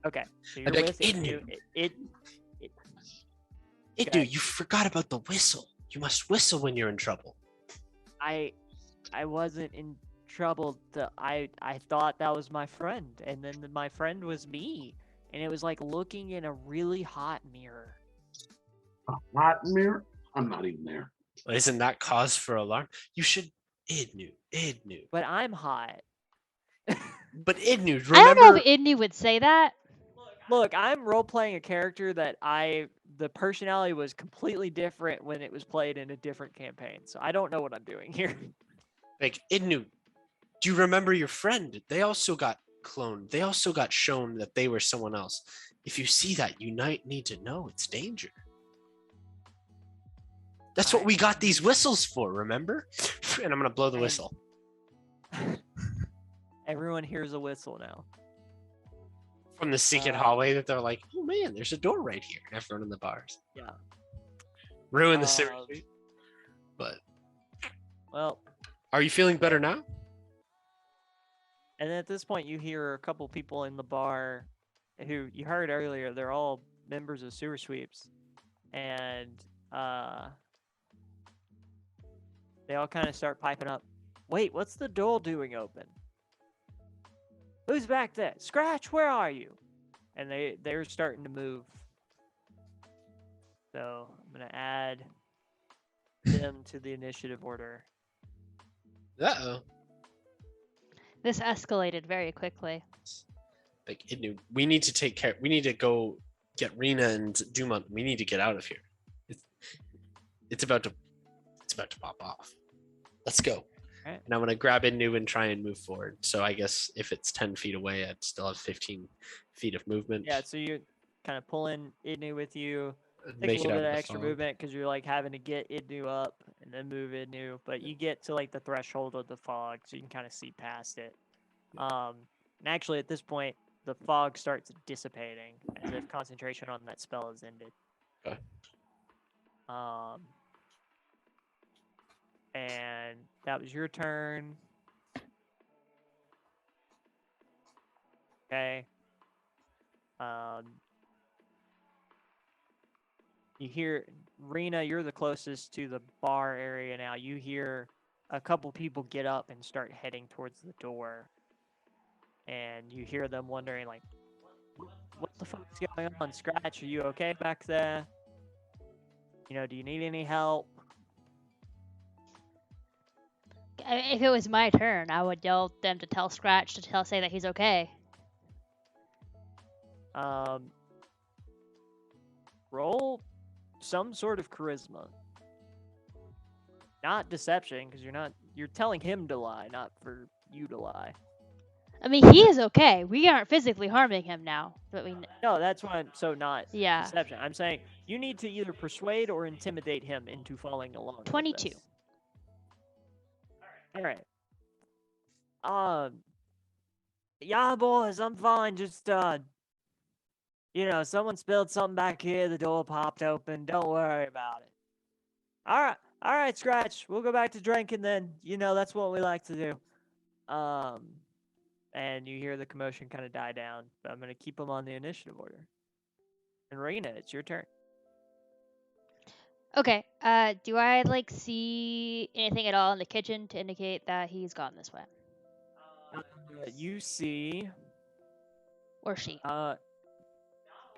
Okay, so I'd you're be with like, Idnu. Idnu, you forgot about the whistle. You must whistle when you're in trouble. I wasn't in trouble. I thought that was my friend, and then my friend was me, and it was like looking in a really hot mirror. A hot mirror? I'm not even there. Well, isn't that cause for alarm? You should Idnu. But I'm hot. But Idnu, remember? I don't know if Idnu would say that. Look, I'm role playing a character that the personality was completely different when it was played in a different campaign. So I don't know what I'm doing here. Like, Idnu, do you remember your friend? They also got cloned. They also got shown that they were someone else. If you see that, you need to know it's danger. That's what we got these whistles for, remember? And I'm going to blow the whistle. Everyone hears a whistle now. From the secret hallway that they're like, oh man, there's a door right here. And everyone in the bars. Yeah. Ruin the series. But. Well. Are you feeling better now? And at this point, you hear a couple people in the bar who you heard earlier. They're all members of Sewer Sweeps. And they all kind of start piping up. Wait, what's the door doing open? Who's back there? Scratch, where are you? And they're starting to move. So I'm going to add them to the initiative order. Uh-oh. This escalated very quickly. Like, we need to take care. We need to go get Rena and Duma. We need to get out of here. It's about to pop off. Let's go. Alright. And I'm going to grab Idnu and try and move forward. So I guess if it's 10 feet away, I'd still have 15 feet of movement. Yeah, so you're kind of pulling Idnu with you. Take Make a it little out bit of of the extra fog. movement because you're like having to get Idnu up and then move Idnu, but you get to like the threshold of the fog, so you can kind of see past it. And actually, at this point, the fog starts dissipating as if concentration on that spell has ended. Okay. And that was your turn. Okay. You hear, Rena, you're the closest to the bar area now. You hear a couple people get up and start heading towards the door. And you hear them wondering, like, what the fuck's going on? Scratch, are you okay back there? You know, do you need any help? If it was my turn, I would yell them to tell Scratch to say that he's okay. Roll some sort of charisma. Not deception, because you're telling him to lie, not for you to lie. I mean, he is okay. We aren't physically harming him now, but we. No, that's why I'm not Yeah. deception. I'm saying you need to either persuade or intimidate him into following along. with 22. this. All right. Yeah, boys, I'm fine. Just someone spilled something back here. The door popped open. Don't worry about it. All right, Scratch. We'll go back to drinking then. That's what we like to do. And you hear the commotion kind of die down. But I'm gonna keep them on the initiative order. And Rena, it's your turn. Okay. Do I see anything at all in the kitchen to indicate that he's gone this way? You see, Or she? not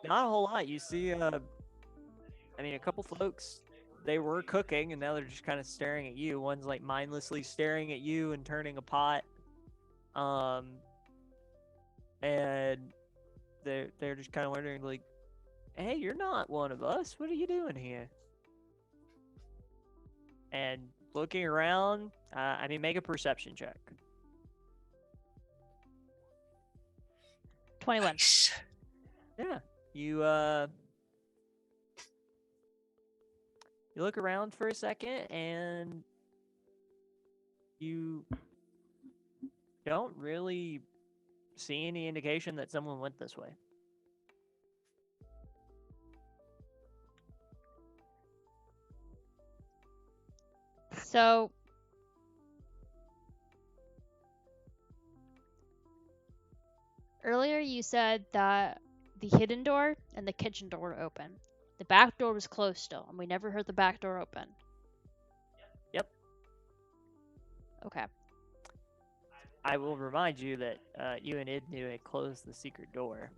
a whole lot. You see, a couple folks. They were cooking, and now they're just kind of staring at you. One's like mindlessly staring at you and turning a pot. And they're just kind of wondering, like, hey, you're not one of us. What are you doing here? And looking around, make a perception check. 21. Nice. Yeah, you look around for a second, and you don't really see any indication that someone went this way. So, earlier you said that the hidden door and the kitchen door were open. The back door was closed still, and we never heard the back door open. Yep. Okay. I will remind you that you and Idnu had closed the secret door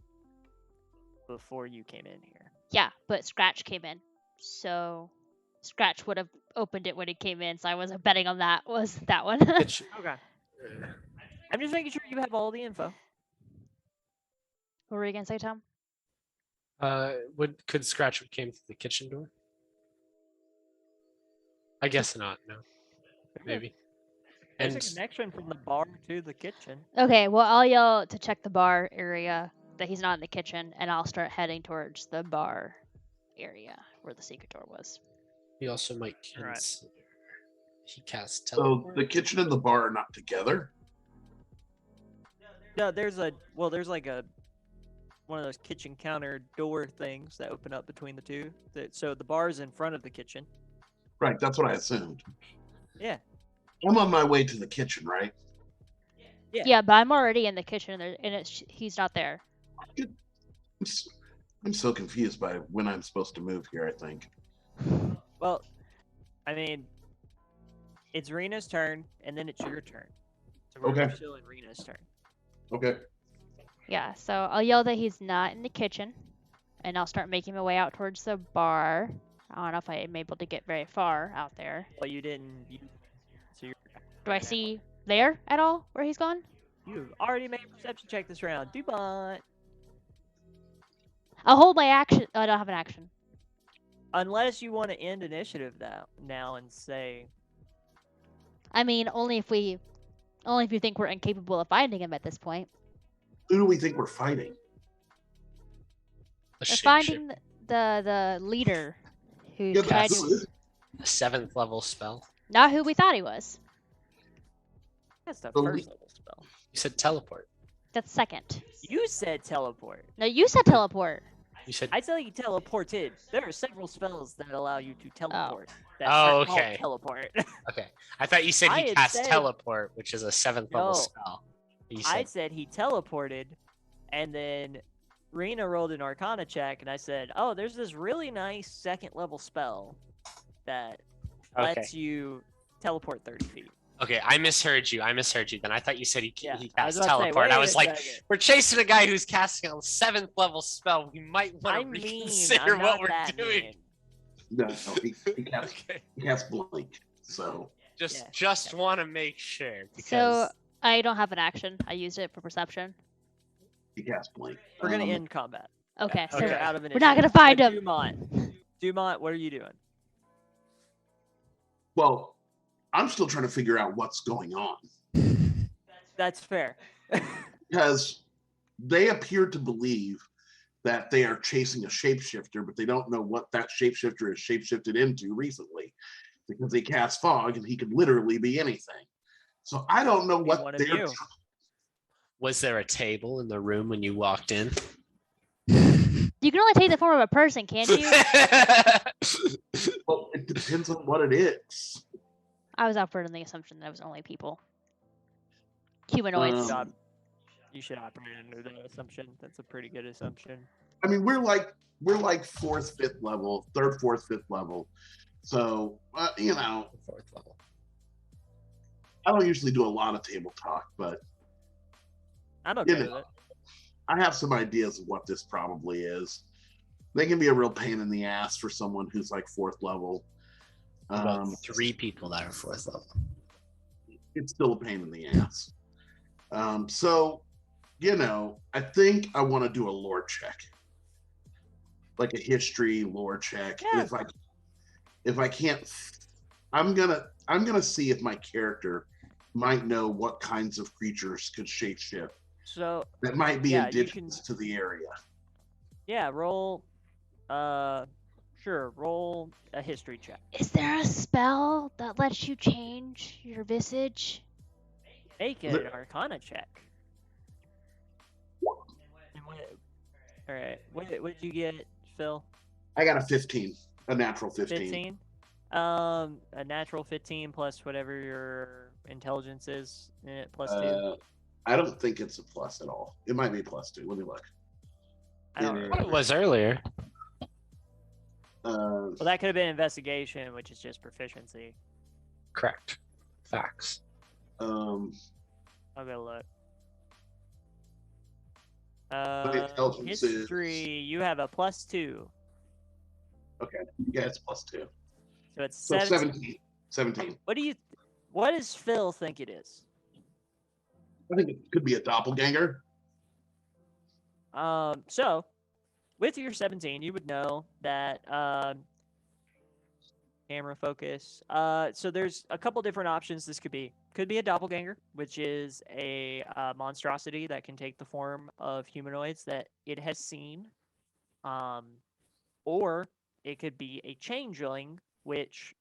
before you came in here. Yeah, but Scratch came in. So, Scratch would have opened it when he came in, so I wasn't betting on that. Was that one? Okay. I'm just making sure you have all the info. What were you going to say, Tom? Could Scratch have came through the kitchen door? I guess not. No, maybe. There's And a connection from the bar to the kitchen. Okay, well, I'll yell to check the bar area that he's not in the kitchen, and I'll start heading towards the bar area where the secret door was. he also might Alright. consider. He casts So teleport. the kitchen and the bar are not together. No, there's like one of those kitchen counter door things that open up between the two. So the bar's in front of the kitchen. Right, that's what I assumed. Yeah. I'm on my way to the kitchen, right? Yeah. Yeah, but I'm already in the kitchen, and he's not there. I'm so confused by when I'm supposed to move here, I think. Well, it's Rena's turn, and then it's your turn. So we're Okay. still in Rena's turn. Okay. Yeah, so I'll yell that he's not in the kitchen, and I'll start making my way out towards the bar. I don't know if I am able to get very far out there. Well, you didn't. So you're. Do I see there at all where he's gone? You've already made a perception check this round. Do not. I'll hold my action. Oh, I don't have an action. Unless you want to end initiative now and say. I mean, only if you think we're incapable of finding him at this point. Who do we think we're fighting? A We're shapeshift. finding the leader who Yeah, tried that's to. who it is. A 7th level spell. Not who we thought he was. That's the The first level spell. You said teleport. That's second. You said teleport. No, you said teleport. You said I tell you teleported. There are several spells that allow you to teleport. That Oh, aren't called okay. Teleport. okay. I thought you said I he had cast said- teleport, which is a 7th level No. spell. You I said said he teleported, and then Rena rolled an Arcana check, and I said, "Oh, there's this really nice 2nd level spell that okay. lets you teleport 30 feet." Okay, I misheard you. Then I thought you said he Yeah, he I was cast about to say, teleport. I wait was a like, second. we're chasing a guy who's casting a 7th level spell. We might want I to mean, reconsider I'm what not we're that doing. mean. No, he cast, Okay. he cast blink. So Just want to make sure So because I don't have an action. I used it for perception. he cast blink. We're gonna end combat. Okay, so Okay. We're out of we're not initiative. gonna find But him. Dumont, what are you doing? Well, I'm still trying to figure out what's going on That's fair. because they appear to believe that they are chasing a shapeshifter, but they don't know what that shapeshifter is shapeshifted into recently because they cast fog and he could literally be anything. So I don't know Be what one of they're. you. was there a table in the room when you walked in? You can only take the form of a person, can't you? Well, it depends on what it is. I was operating the assumption that it was only people. Humanoids. Um, You should operate under that assumption. That's a pretty good assumption. I mean, we're like 4th, 5th level, 3rd, 4th, 5th level. So you know, 4th level. I don't usually do a lot of table talk, but I'm okay You with know. it. I have some ideas of what this probably is. They can be a real pain in the ass for someone who's like 4th level. About 3 people that are 4th level. It's still a pain in the ass. So, you know, I think I want to do a lore check, like a history lore check. Yeah. And if I can't, I'm gonna see if my character might know what kinds of creatures could shapeshift So that might be Yeah, you indigenous to the area. yeah, roll. Sure. Roll a history check. Is there a spell that lets you change your visage? Make Is an it- Arcana check. And all right. What did you get, Phil? I got a 15, a natural 15. 15. A natural 15 plus whatever your intelligence is, plus 2. I don't think it's a plus at all. It might be +2. Let me look. I don't yeah. remember. It was earlier. Well, that could have been investigation, which is just proficiency. Correct. Facts. I'll go look. intelligence is- History. You have a +2, Yeah, it's +2. so it's So 17. 17. What does Phil think it is? I think it could be a doppelganger. So with your 17, you would know that camera focus. So there's a couple different options this could be. Could be a doppelganger, which is a monstrosity that can take the form of humanoids that it has seen. Or it could be a changeling, which,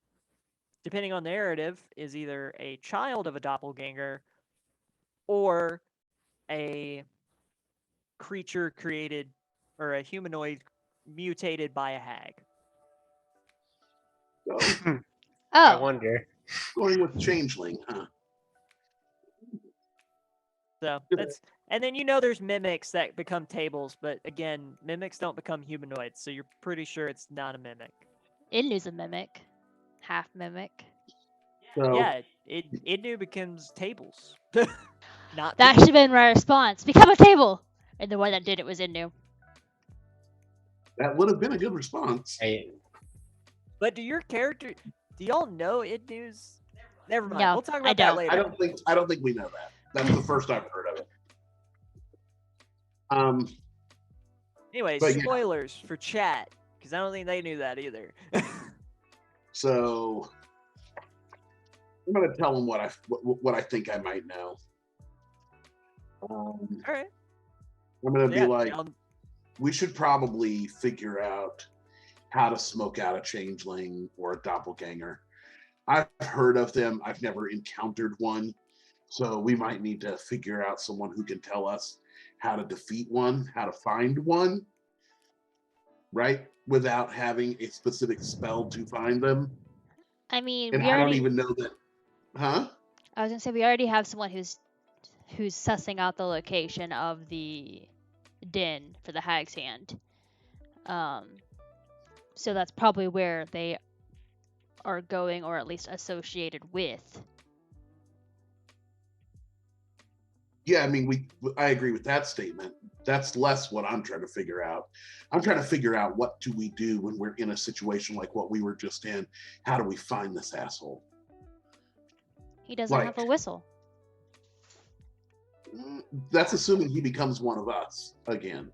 depending on the narrative, is either a child of a doppelganger or a creature created or a humanoid mutated by a hag. So, I Oh, wonder. going with changeling, huh? So that's, and then there's mimics that become tables, but again, mimics don't become humanoids, so you're pretty sure it's not a mimic. Innu's a mimic. Half mimic. So, Yeah, Idnu becomes tables. Not That people. should have been my response. Become a table! And the one that did it was Innu. that would have been a good response. Hey, But do y'all know Idnu's? Never mind. No, We'll talk I about that don't. later. I don't think we know that. That's the first I've heard of it. Anyway, but yeah. spoilers for chat, because I don't think they knew that either. So I'm gonna tell him what I think I might know. All right. I'm gonna be Yeah, like, tell- we should probably figure out how to smoke out a changeling or a doppelganger. I've heard of them. I've never encountered one. So we might need to figure out someone who can tell us how to defeat one, how to find one, right? Without having a specific spell to find them. I mean, And we I don't already. even know that. Huh? I was gonna say we already have someone who's sussing out the location of the den for the Hag's Hand. So that's probably where they are going, or at least associated with. Yeah, I mean, I agree with that statement. That's less what I'm trying to figure out. I'm trying to figure out what do we do when we're in a situation like what we were just in. How do we find this asshole? He doesn't have a whistle. That's assuming he becomes one of us again.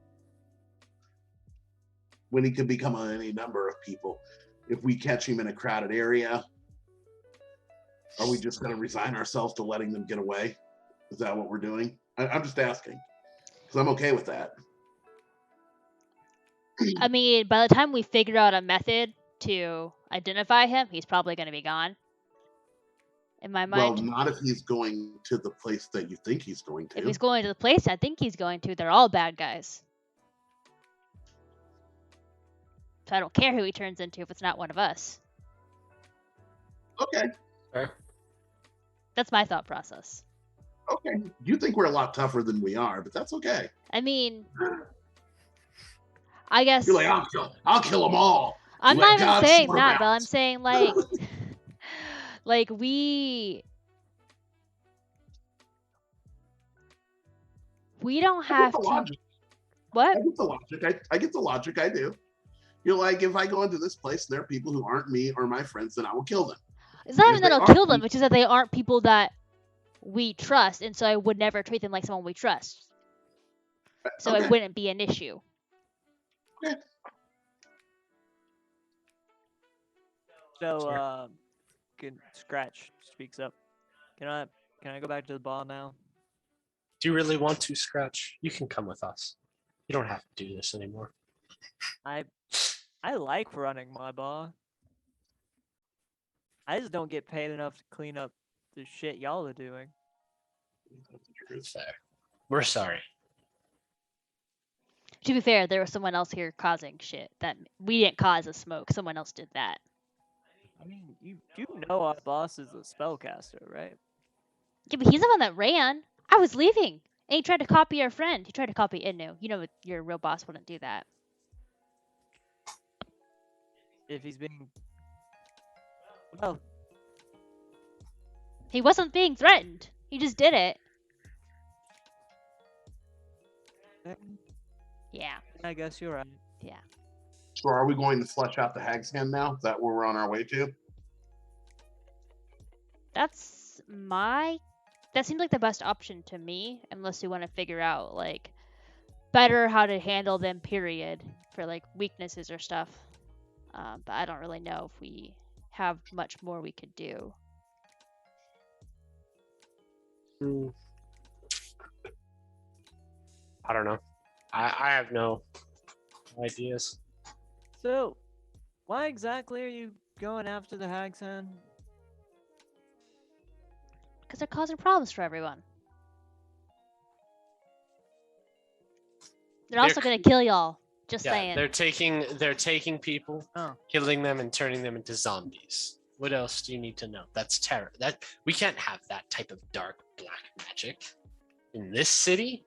When he could become any number of people. If we catch him in a crowded area, are we just going to resign ourselves to letting them get away? Is that what we're doing? I'm just asking, because I'm okay with that. I mean, by the time we figure out a method to identify him, he's probably going to be gone. In my mind. Well, not if he's going to the place that you think he's going to. If he's going to the place I think he's going to, they're all bad guys. So I don't care who he turns into if it's not one of us. Okay. Fair. That's my thought process. Okay. You think we're a lot tougher than we are, but that's okay. I mean, I guess. You're like, I'll kill them all. I'm not even saying sort that, out. but I'm saying like, like we don't have to. Logic. What? I get the logic. I get the logic. I do. You're like, if I go into this place and there are people who aren't me or my friends, then I will kill them. It's not If even that they I'll are kill them, it's just that they aren't people that we trust, and so I would never treat them like someone we trust. So Okay. it wouldn't be an issue. Okay. So, good. Scratch speaks up. Can I go back to the bar now? Do you really want to, Scratch? You can come with us. You don't have to do this anymore. I like running my bar. I just don't get paid enough to clean up the shit y'all are doing. Fair. We're sorry. To be fair, there was someone else here causing shit. That we didn't cause the smoke. Someone else did that. I mean, you know our boss is a spellcaster, right? Yeah, but he's the one that ran. I was leaving, and he tried to copy our friend. He tried to copy Inu. You know, your real boss wouldn't do that. If he's being... Well... He wasn't being threatened. He just did it. Yeah. I guess you're right. Yeah. So are we going to flesh out the Hag's Hand now? Is that where we're on our way to? That seems like the best option to me, unless you want to figure out like better how to handle them, period, for like weaknesses or stuff. But I don't really know if we have much more we could do. I don't know. I have no ideas. So, why exactly are you going after the Hag's Hand? Because they're causing problems for everyone. They're also going to kill y'all. Just saying. They're taking people, killing them, and turning them into zombies. What else do you need to know? That's terror. That we can't have that type of dark black magic in this city,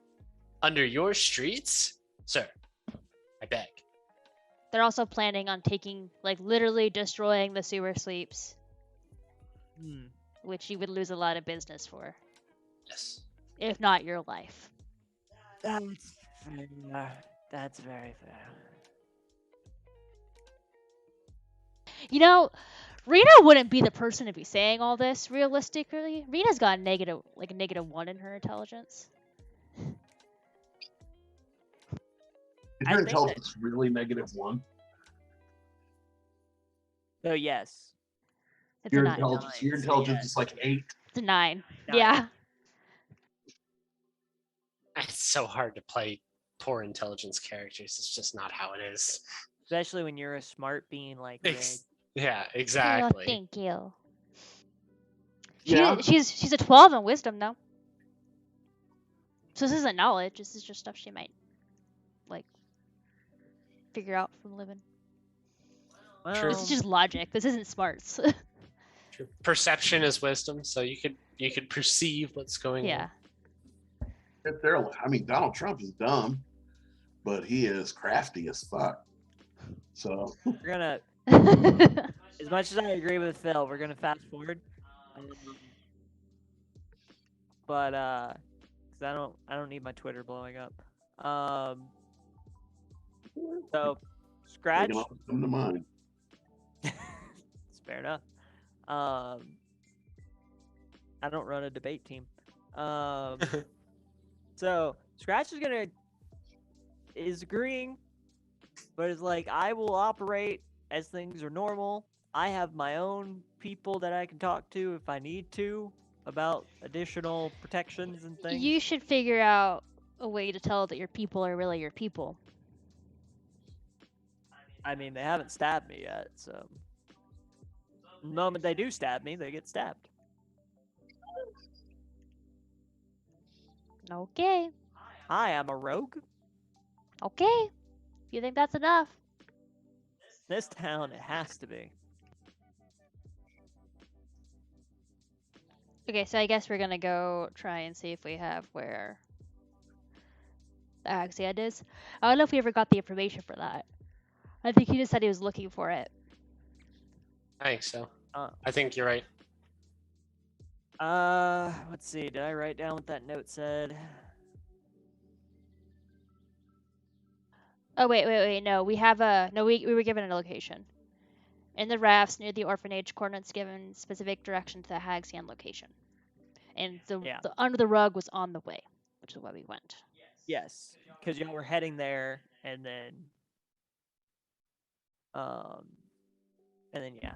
under your streets, sir. I beg. They're also planning on taking, like, literally destroying the sewer sweeps. Which you would lose a lot of business for. Yes. If not your life. That's very fair. You know, Rena wouldn't be the person to be saying all this, realistically. Rena's got a -1 in her intelligence. Is your intelligence really -1? So yes. It's Your a 9. intelligence is like 8. It's a 9. 9. Yeah. It's so hard to play poor intelligence characters. It's just not how it is. Especially when you're a smart being like Rig. Yeah, Oh, exactly. thank you. Yeah. She's a 12 in wisdom though. So this isn't knowledge. This is just stuff she might like figure out from living. True. This is just logic. This isn't smarts. True. Perception is wisdom, so you could perceive what's going yeah. on. I mean, Donald Trump is dumb, but he is crafty as fuck. So We're gonna, as much as I agree with Phil, we're gonna fast forward. But 'cause I don't need my Twitter blowing up. So Scratch. they can come to mind. It's fair enough. I don't run a debate team. So Scratch is agreeing, but is like, I will operate as things are normal. I have my own people that I can talk to if I need to about additional protections and things. You should figure out a way to tell that your people are really your people. I mean, they haven't stabbed me yet, so the moment they do stab me, they get stabbed. Okay. Hi, I'm a rogue. Okay. You think that's enough? This town, it has to be. Okay, so I guess we're gonna go try and see if we have where the Hag's Hand is. I don't know if we ever got the information for that. I think he just said he was looking for it. I think so. Uh, I think you're right. Let's see. Did I write down what that note said? Oh wait. No, we have a we were given a location. In the rafts near the orphanage, coordinates given specific direction to the Hag's Hand location. And the under the rug was on the way, which is why we went. Yes, because you were heading there, and then yeah.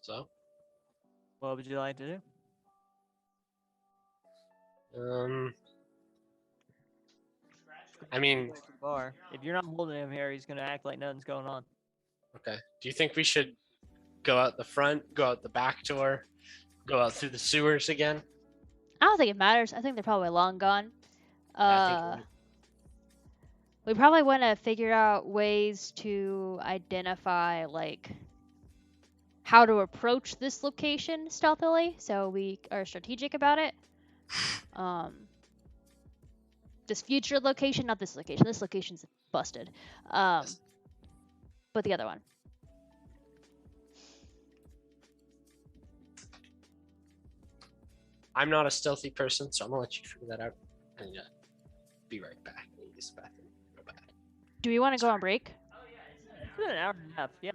So, What would you like to do? I mean, Bar. If you're not holding him here, he's gonna act like nothing's going on. okay. Do you think we should go out the front, go out the back door, go out through the sewers again? I don't think it matters. I think they're probably long gone. I think We probably want to figure out ways to identify like how to approach this location stealthily, so we are strategic about it. This future location, not this location. This location's busted. But the other one. I'm not a stealthy person, so I'm gonna let you figure that out. And be right back. I need this bathroom real bad. Do we want to go on break? It's been an hour and a half. Yeah.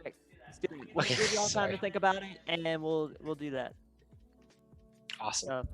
Right. Let's do it. We'll Okay, give y'all time sorry. to think about it, and then we'll do that. Awesome.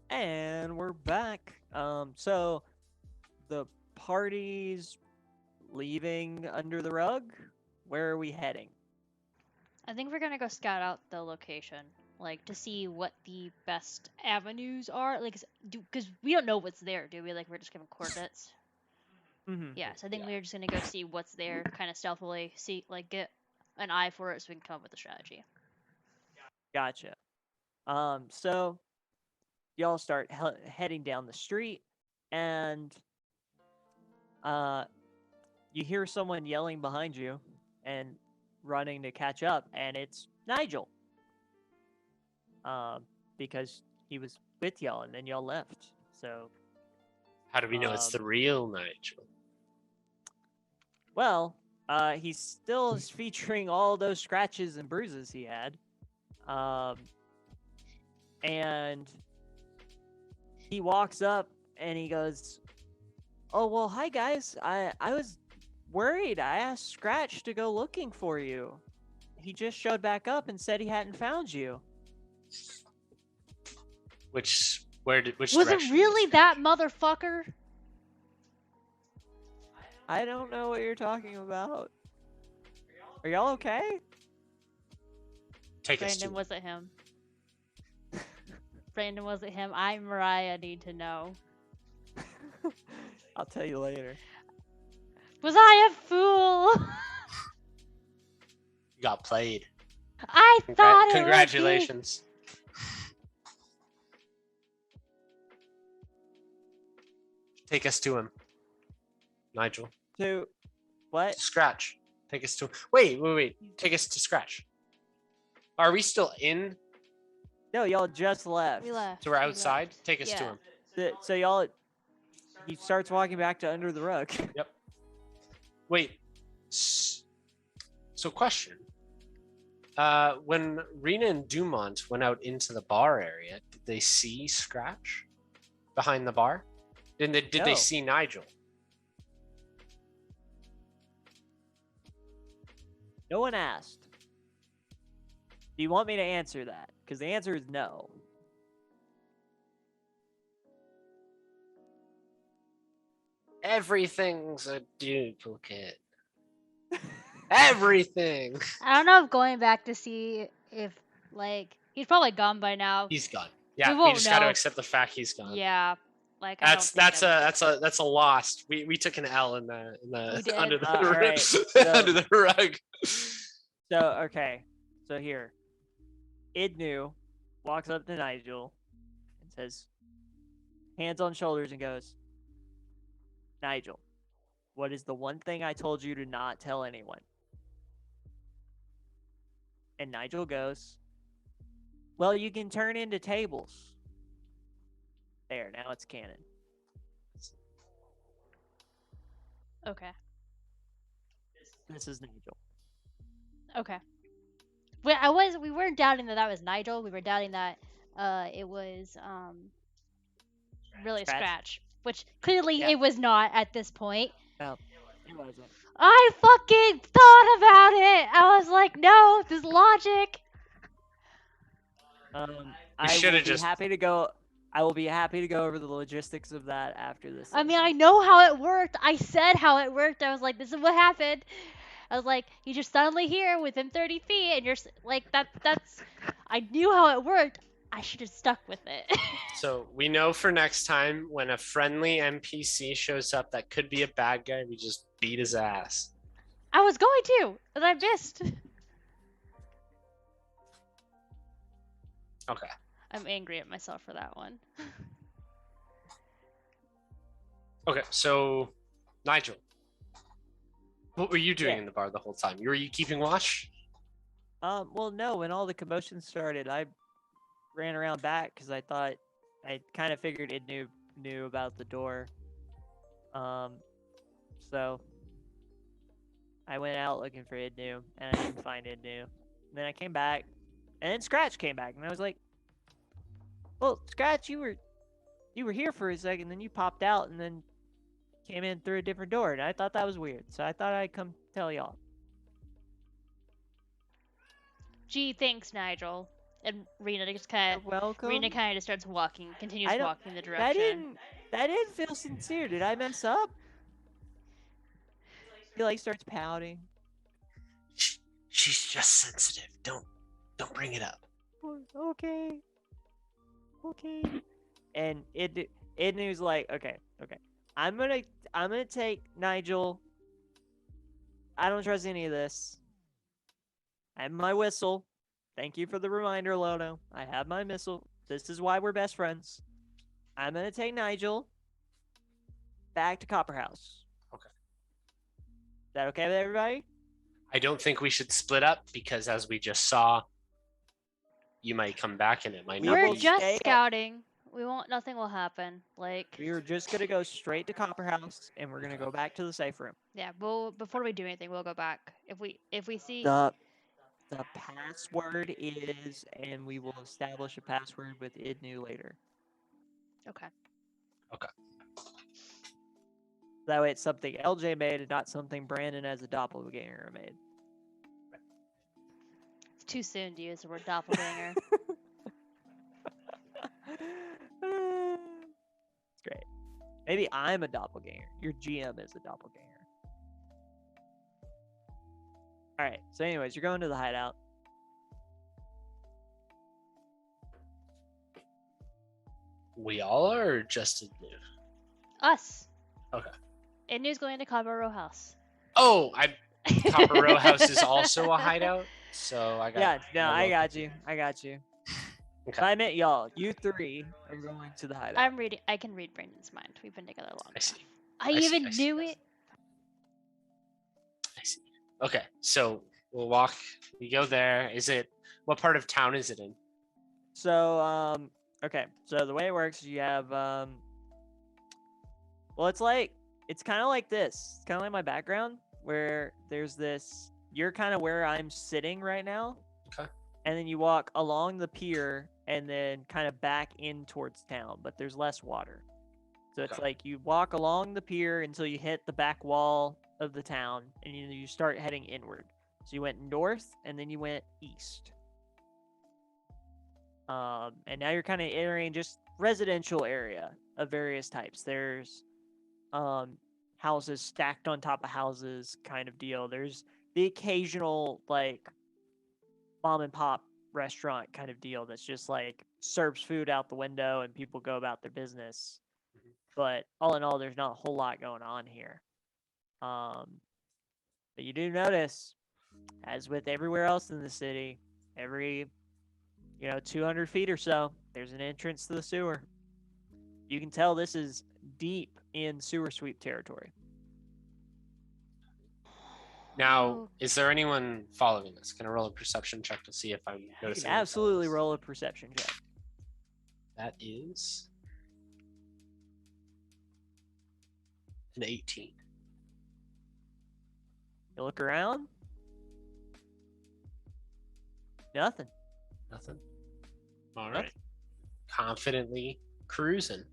And we're back. So the party's leaving under the rug. Where are we heading? I think we're gonna go scout out the location, like to see what the best avenues are. Like, because we don't know what's there, do we? Like, we're just given coordinates. Mm-hmm. Yeah, so I think we're just gonna go see what's there, kind of stealthily, see, like, get an eye for it, so we can come up with a strategy. Gotcha. So y'all start heading down the street, and you hear someone yelling behind you, and running to catch up, and it's Nigel. Because he was with y'all, and then y'all left. So, How do we know it's the real Nigel? well, he still is featuring all those scratches and bruises he had. And he walks up and he goes, "Oh, well, hi guys. I was worried. I asked Scratch to go looking for you. He just showed back up and said he hadn't found you." Which Was it direction really is that motherfucker? I don't know what you're talking about. Are y'all okay? Take us to Brandon, was it him? Brandon, was it him? I, Mariah, need to know. I'll tell you later. Was I a fool? You got played. I thought it Congratulations. Take us to him, Nigel. To what? Scratch. Take us to him. Wait. Take us to Scratch. Are we still in? No, y'all just left. We left. So we're we outside? left. Take us to Yeah. him. So y'all, he starts walking back to under the rug. Yep. Wait. So question. When Rena and Dumont went out into the bar area, did they see Scratch behind the bar? Did No. they see Nigel? No one asked. Do you want me to answer that? Because the answer is no. Everything's a duplicate. Everything. I don't know if going back to see if, like, he's probably gone by now. He's gone. Yeah, we won't just got to know. accept the fact he's gone. Yeah, like That's a loss. We took an L in the We did. under the Alright, so- under the rug. So, okay. So here. Idnu walks up to Nigel and says, hands on shoulders, and goes, "Nigel, what is the one thing I told you to not tell anyone?" And Nigel goes, "Well, you can turn into tables." There, now it's canon. Okay. This is Nigel. Okay. We weren't doubting that was Nigel. We were doubting that it was really Scratch, which clearly Yeah. it was not at this point. No, it wasn't. I fucking thought about it. I was like, no, this logic. I shoulda will be just- happy to go. I will be happy to go over the logistics of that after this. I mean, session. I know how it worked. I said how it worked. I was like, this is what happened. I was like, you're just suddenly here within 30 feet, and you're like, that's. I knew how it worked. I should have stuck with it. So we know for next time when a friendly NPC shows up that could be a bad guy, we just beat his ass. I was going to, and I missed. Okay. I'm angry at myself for that one. Okay, so Nigel, what were you doing Yeah. in the bar the whole time? Were you keeping watch? Well, no. When all the commotion started, I ran around back because I thought I kind of figured it knew about the door. So I went out looking for Idnu, and I didn't find Idnu. And then I came back, and then Scratch came back, and I was like, "Well, Scratch, you were here for a second, then you popped out, and then came in through a different door, and I thought that was weird. So I thought I'd come tell y'all." Gee, thanks, Nigel. And Rena just kind You're welcome. Rena kind of just starts walking, continues I don't- walking the direction. That didn't feel sincere. Did I mess up? He like starts pouting. She's just sensitive. Don't bring it up. Okay. Okay. And Idnu's like, okay. I'm gonna take Nigel. I don't trust any of this. I have my whistle. Thank you for the reminder, Lono. I have my missile. This is why we're best friends. I'm gonna take Nigel back to Copper House. Okay. Is that okay with everybody? I don't think we should split up because, as we just saw, you might come back and it might not We're be. just stay- scouting. We won't. Nothing will happen. Like, We were just gonna go straight to Copper House, and we're gonna go back to the safe room. yeah. We'll before we do anything, we'll go back. If we see. The password is, and we will establish a password with Idnu later. Okay. That way, it's something LJ made and not something Brandon as a doppelganger made. It's too soon to use the word doppelganger. It's great. Maybe I'm a doppelganger. Your GM is a doppelganger. All right. So, anyways, you're going to the hideout. We all are, or just Idnu? Us. Okay. Idnu's going to Copper Row House. Oh, Copper Row House is also a hideout, so I got. Yeah. No, I'm a I little got you. confused. But Okay. I meant y'all. You three are going to the hideout. I'm reading. I can read Brandon's mind. We've been together long I see. enough. I I see, even I see. knew it. I see. Okay, so we'll walk. We go there. Is it? What part of town is it in? So, okay. So the way it works is you have, well, it's kind of like this. It's kind of like my background where there's this, you're kind of where I'm sitting right now. Okay. And then you walk along the pier and then kind of back in towards town, but there's less water. So it's Okay. like you walk along the pier until you hit the back wall of the town and you start heading inward. So you went north and then you went east. And now you're kind of entering just residential area of various types. There's houses stacked on top of houses kind of deal. There's the occasional like mom and pop restaurant kind of deal that's just like serves food out the window and people go about their business. Mhm. But all in all, there's not a whole lot going on here. But you do notice, as with everywhere else in the city, every 200 feet or so, there's an entrance to the sewer. You can tell this is deep in sewer sweep territory. Now, Oh, is there anyone following us? Can I roll a perception check to see if I'm You noticing? can anyone absolutely following us? roll a perception check. That is an 18. You look around. Nothing. Nothing. All right. Confidently cruising.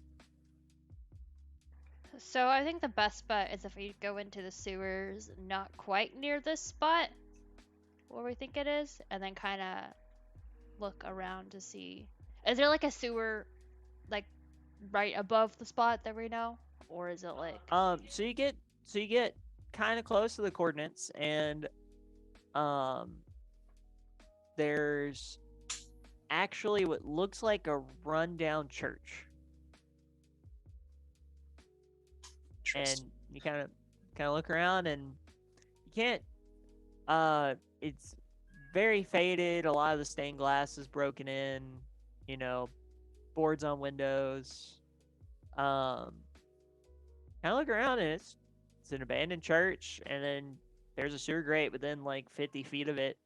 so I think the best bet is if we go into the sewers, not quite near this spot where we think it is, and then kind of look around to see. Is there like a sewer, like right above the spot that we know, or is it like? So you get kind of close to the coordinates, and there's actually what looks like a rundown church, and Interesting. you kind of look around, and you can't. It's very faded. A lot of the stained glass is broken in. Boards on windows. Kind of look around, and it's an abandoned church, and then there's a sewer grate within like 50 feet of it.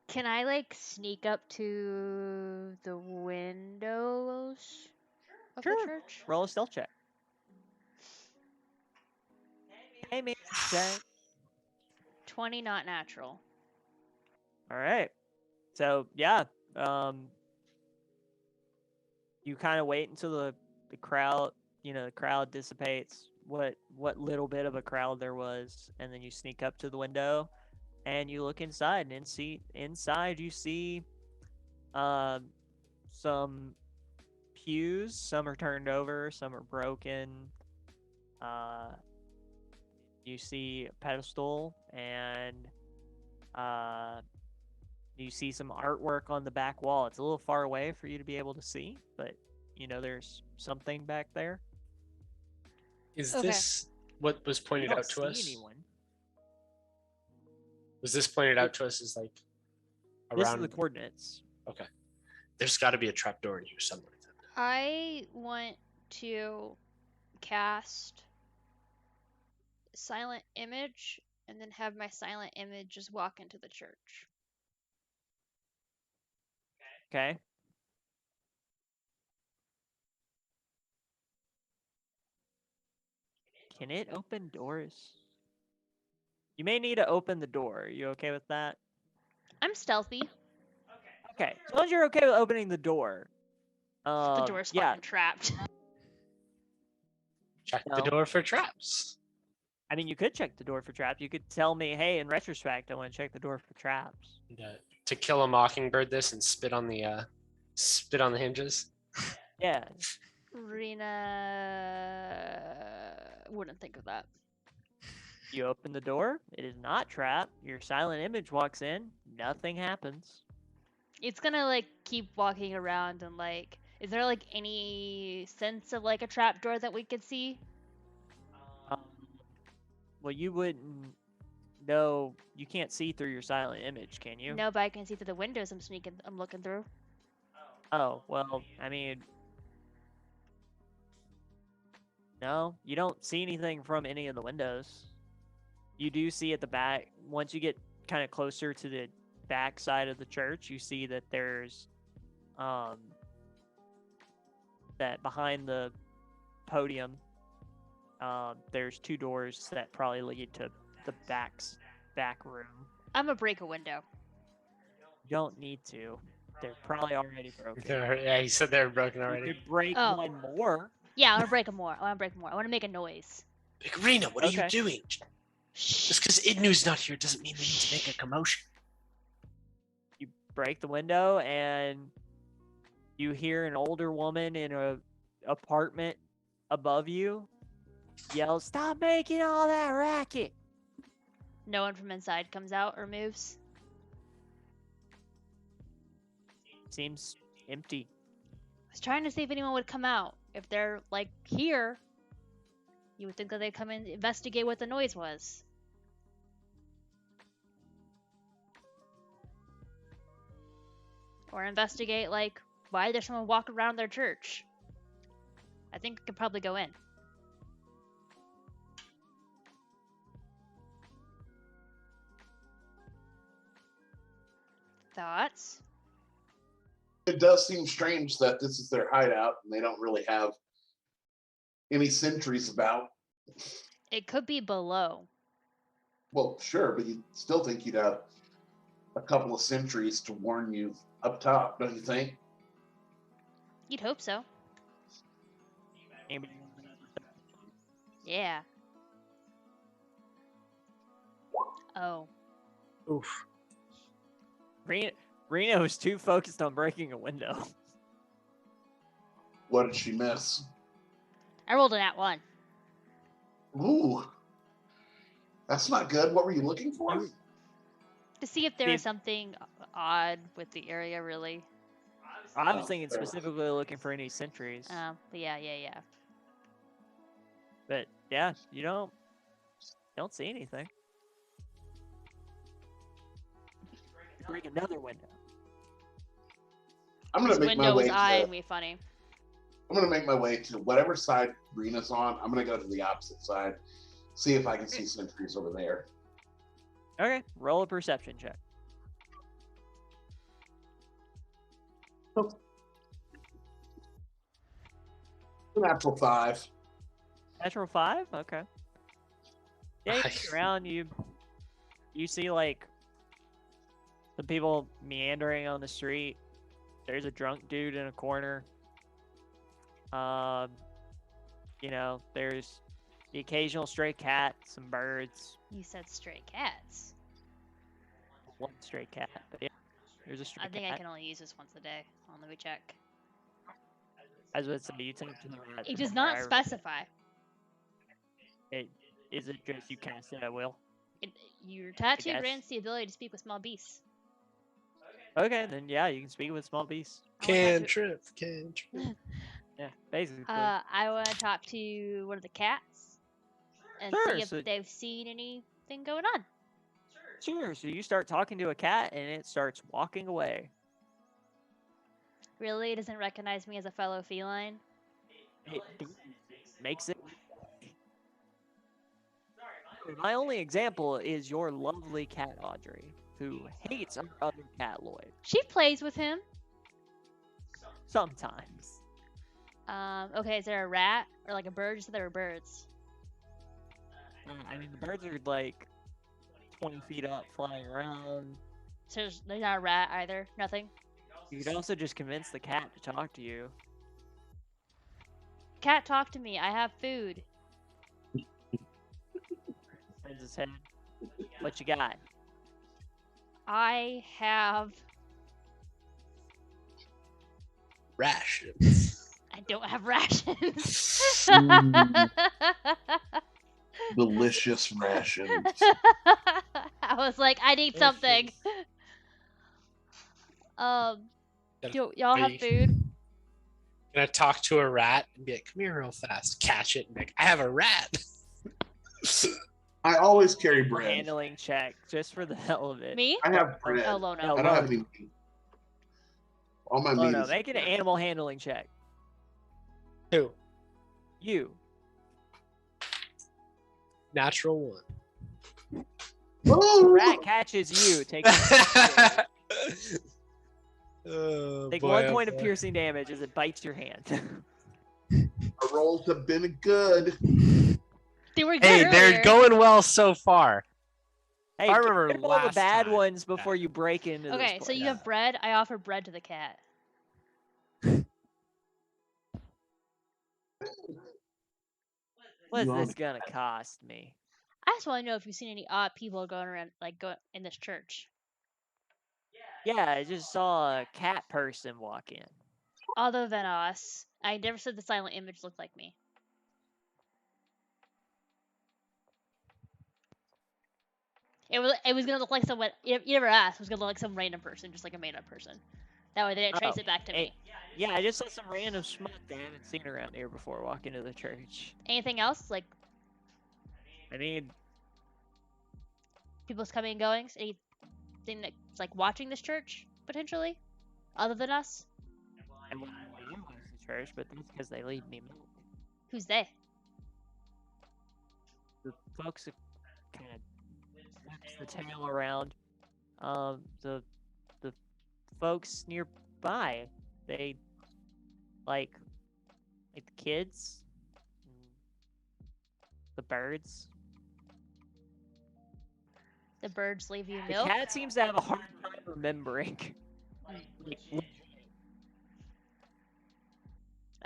Can I like sneak up to the windows of the Sure. church? Roll a stealth check. Hey, man. Check. 20, not natural. All right. So yeah, you kind of wait until the crowd, the crowd dissipates. What little bit of a crowd there was, and then you sneak up to the window, and you look inside, and inside you see some pews. Some are turned over, some are broken. You see a pedestal, and you see some artwork on the back wall. It's a little far away for you to be able to see, but there's something back there. Is Okay. this what was You pointed don't out to see us? anyone. Was this pointed out to us as like This is around? the coordinates. Okay. There's got to be a trapdoor in here somewhere. Then. I want to cast silent image and then have my silent image just walk into the church. Okay. Can it open doors? You may need to open the door. Are you okay with that? I'm stealthy. Okay. As long as you're okay with opening the door. The door's Yeah. fucking trapped. Check No. the door for traps. I mean, you could check the door for traps. You could tell me, hey, in retrospect, I want to check the door for traps. And, To Kill a Mockingbird, this and spit on the hinges. Yeah. Rena wouldn't think of that. You open the door. It is not trapped. Your silent image walks in. Nothing happens. It's gonna like keep walking around and like, is there like any sense of like a trap door that we could see? Well, you wouldn't know. You can't see through your silent image, can you? No, but I can see through the windows I'm looking through. Oh, well, I mean, no, you don't see anything from any of the windows. You do see at the back, once you get kind of closer to the back side of the church, you see that there's, that behind the podium, there's 2 doors that probably lead to the back room. I'm gonna break a window. You don't need to. They're probably already broken. Yeah, he said they were broken You already. could break Oh. one more. Yeah, I wanna break more. I wanna make a noise. Big Rena, what are you Okay. doing? Shh. Just because Idnu's not here doesn't mean we need to make a commotion. You break the window, and you hear an older woman in a apartment above you yell, "Stop making all that racket!" No one from inside comes out or moves. Seems empty. I was trying to see if anyone would come out. If they're like here, you would think that they'd come and investigate what the noise was. Or investigate like why there's someone walking around their church. I think I could probably go in. Thoughts? It does seem strange that this is their hideout and they don't really have any sentries about. It could be below. Well, sure, but you still think you'd have a couple of sentries to warn you up top, don't you think? You'd hope so. Anybody- Yeah. Oh. Oof. Rena was too focused on breaking a window. What did she miss? I rolled an @1. Ooh, that's not good. What were you looking for? To see if there See was if- something odd with the area, really. I was thinking specifically looking for any sentries. But yeah. But yeah, you don't see anything. Break another window. I'm gonna This make my window way. was eyeing To, me funny. I'm gonna make my way to whatever side Rena's on. I'm gonna go to the opposite side, see if I can see sentries over there. Okay, roll a perception check. Natural 5. Natural 5? Okay. Yeah, you Nice. look around, you see like some people meandering on the street. There's a drunk dude in a corner. There's the occasional stray cat, some birds. You said stray cats. one stray cat. But yeah, there's a stray I think cat. I can only use this once a day. Hold on, let me check. I was about to say, you talk to the rat. It does from not wherever. specify. Is it just you cast it at will? Your tattoo guess. grants the ability to speak with small beasts. Okay, then yeah, you can speak with small beasts. Cantrip. Yeah, basically. I want to talk to one of the cats and Sure, see if so- they've seen anything going on. Sure. So you start talking to a cat, and it starts walking away. Really, it doesn't recognize me as a fellow feline. It makes it. My only example is your lovely cat Audrey, who hates our other cat Lloyd. She plays with him. Sometimes. Okay, is there a rat or like a bird? You said there were birds. I mean, the birds are like 20 feet up, flying around. So there's not a rat either. Nothing. You could also just convince the cat to talk to you. Cat, talk to me. I have food. Turns his head. What you got? I have. Rations. I don't have rations. Delicious rations. I was like, I need something. Do y'all have food? Gonna talk to a rat and be like, "Come here, real fast." Catch it and be like, "I have a rat." I always carry bread. Handling check, just for the hell of it. Me? I have bread. Oh, Lono. No, I don't have any meat. All my Oh meat no, is make an animal handling check. Who? You. Natural one. Oh! Rat catches you. Take Oh, Take boy, 1 oh, point of boy. piercing damage as it bites your hand. Our rolls have been good. They were good Hey, earlier. they're going well so far. Hey, I remember get rid of all the last bad time. ones before you break into Okay, this so place. you have bread. I offer bread to the cat. What's You this want- gonna cost me? I just want to know if you've seen any odd people going around, like going in this church, Yeah, I just saw a cat person walk in. other than us. I never said the silent image looked like me. It was gonna look like someone. You never asked. It was gonna look like some random person, just like a made up person. That way they didn't trace Oh, it back to hey, me. Yeah, I just saw some random schmuck that I haven't seen around here before walk into the church. Anything else? Like I mean, people's coming and going? Anything that's like watching this church potentially, other than us? I wouldn't utilize the church, but that's because they leave me milk. Who's they? The folks that kind of whips the tail around. The folks nearby, they like the kids, the birds. The birds leave you The milk. cat seems to have a hard time remembering.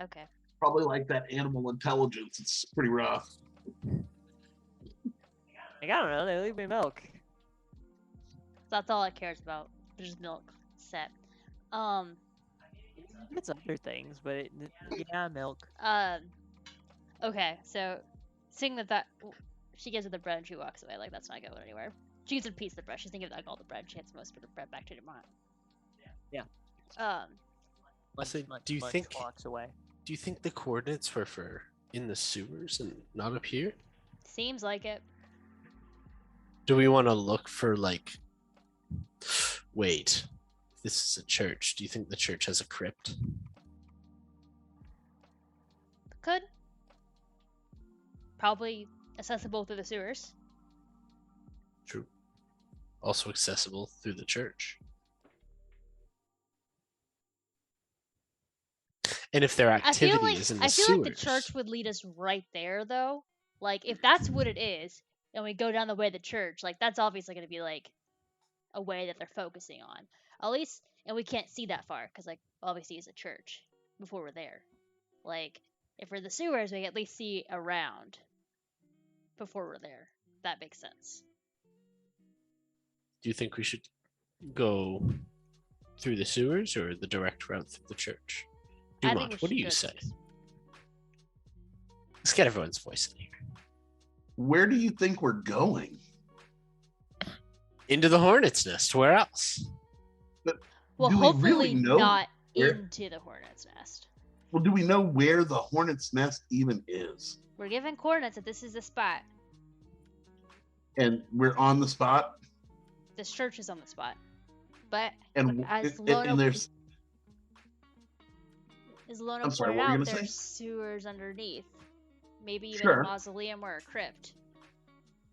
Okay. Probably like that animal intelligence. It's pretty rough. Like, I don't know, they leave me milk. That's all it cares about. Just milk. Set. It's other things, but yeah, milk. Okay, so seeing that she gives her the bread and she walks away, like that's not going anywhere. She gives her a piece of the bread. She's thinking of like all the bread. She hands most of the bread back to Demont. Yeah. Leslie, Munch do you think walks away? do you think the coordinates were for in the sewers and not up here? Seems like it. Do we want to look for like wait, this is a church. Do you think the church has a crypt? Could. Probably accessible through the sewers. True. Also accessible through the church. And if there are activities in the I feel sewers, like the church would lead us right there, though. Like, if that's what it is, and we go down the way of the church, like, that's obviously going to be, like, a way that they're focusing on. At least, and we can't see that far, because, like, all we see is a church before we're there. Like, if we're in the sewers, we can at least see around before we're there. That makes sense. do you think we should go through the sewers or the direct route through the church? I think Dumont, we what do should you go say? to this. Let's get everyone's voice in here. Where do you think we're going? Into the hornet's nest. Where else? Well, Do we hopefully really know not where- into the hornet's nest. Well, do we know where the hornet's nest even is? We're given coordinates that this is the spot. And we're on the spot. This church is on the spot. But And as and Lono, there's as Lono I'm sorry, pointed what were you out, gonna there's say? sewers underneath. Maybe even Sure. a mausoleum or a crypt.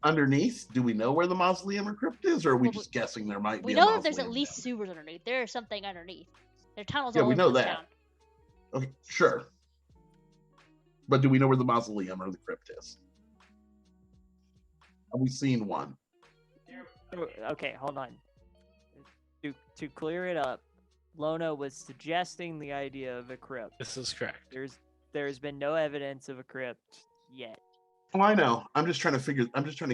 underneath. Do we know where the mausoleum or crypt is, or are we Well, just guessing there might We be a know mausoleum? that there's at least down sewers underneath. There is something underneath. There are tunnels Yeah, all we over know this that. town. there? Okay, sure. But do we know where the mausoleum or the crypt is? Have we seen one? Okay, hold on. To clear it up, Lono was suggesting the idea of a crypt. This is correct. There's been no evidence of a crypt yet. Oh, I know. I'm just trying to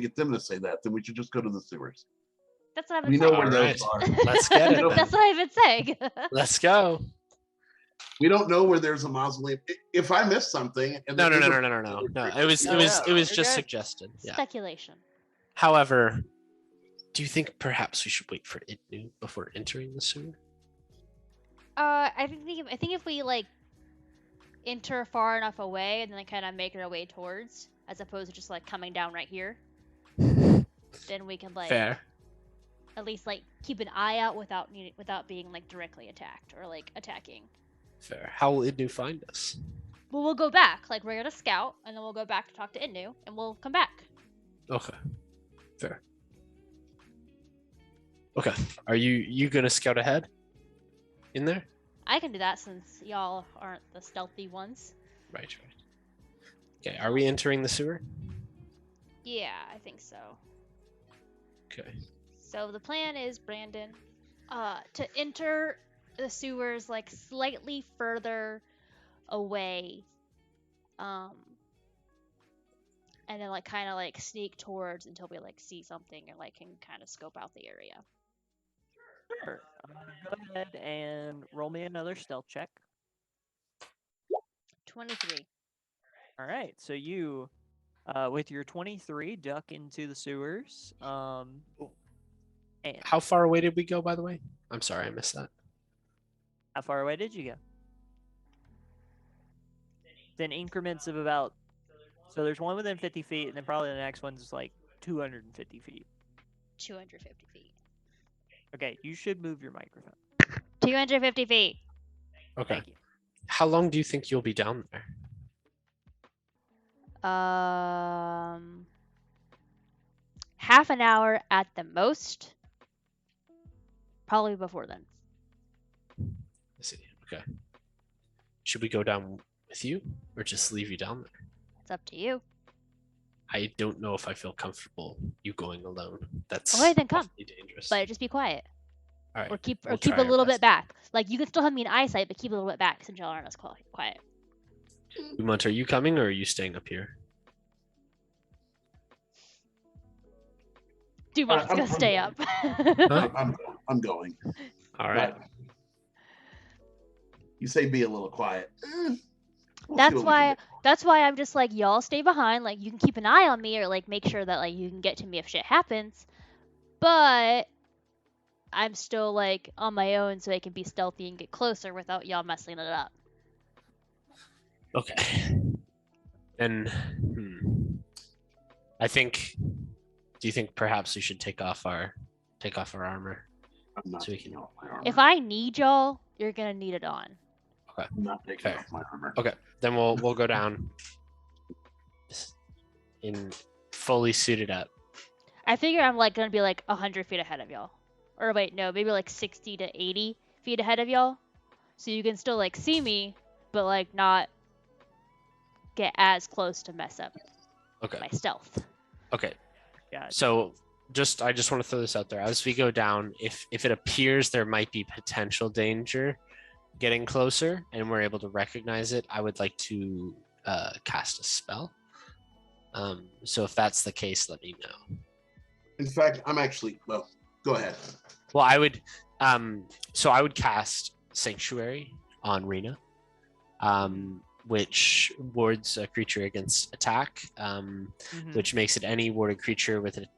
get them to say that. Then we should just go to the sewers. That's what I've been We know saying. where Alright. those are. Let's get it. That's what I've been saying. Let's go. We don't know where there's a mausoleum. If I missed something, and No. there is a- No. It was No, just you're just good. suggested. Yeah. Speculation. However, do you think perhaps we should wait for Itnu before entering the sewer? I think if we like enter far enough away and then kind of make our way towards, as opposed to just like coming down right here, then we can like Fair. at least like keep an eye out without being like directly attacked or like attacking. Fair. How will Itnu find us? Well, we'll go back. Like we're gonna scout, and then we'll go back to talk to Innu, and we'll come back. Okay. Fair. Okay. Are you gonna scout ahead? In there? I can do that since y'all aren't the stealthy ones. Right. Okay. Are we entering the sewer? Yeah, I think so. Okay. So the plan is, Brandon, to enter the sewers like slightly further away, and then like kind of like sneak towards until we like see something or like can kind of scope out the area. Sure. Go ahead and roll me another stealth check. 23. All right. So you, with your 23, duck into the sewers. And How far away did we go, by the way? I'm sorry, I missed that. how far away did you go? Then increments of about. So there's one within 50 feet, and then probably the next one's like 250 feet. 250 feet. Okay, you should move your microphone. 250 feet. Okay. Thank you. How long do you think you'll be down there? Half an hour at the most. Probably before then. I see. Okay. Should we go down with you or just leave you down there? It's up to you. I don't know if I feel comfortable you going alone. That's Okay, then come. awfully dangerous. But just be quiet. All right. Or keep we'll a try our little best. bit back. Like you can still have me in eyesight, but keep a little bit back since y'all aren't as quiet. Dumont, are you coming or are you staying up here? Dumont's I'm gonna stay up. Huh? I'm going. All right. But you say be a little quiet. We'll see That's what we can why. do. That's why I'm just like y'all stay behind. Like you can keep an eye on me or like make sure that like you can get to me if shit happens. But I'm still like on my own, so I can be stealthy and get closer without y'all messing it up. Okay. And I think. Do you think perhaps we should take off our armor? I'm not So we taking can- off my armor. If I need y'all, you're gonna need it on. I'm not taking Fair. off my armor. Okay. Then we'll go down in fully suited up. I figure I'm like gonna be like 100 feet ahead of y'all, or wait, no, maybe like 60 to 80 feet ahead of y'all, so you can still like see me, but like not get as close to mess up Okay. my stealth. Okay. Yeah. So I just want to throw this out there. As we go down, if it appears there might be potential danger getting closer and we're able to recognize it, I would like to cast a spell. So if that's the case, let me know. In fact, I'm actually. Well, go ahead. Well, I would so I would cast Sanctuary on Rena, which wards a creature against attack, which makes it any warded creature with it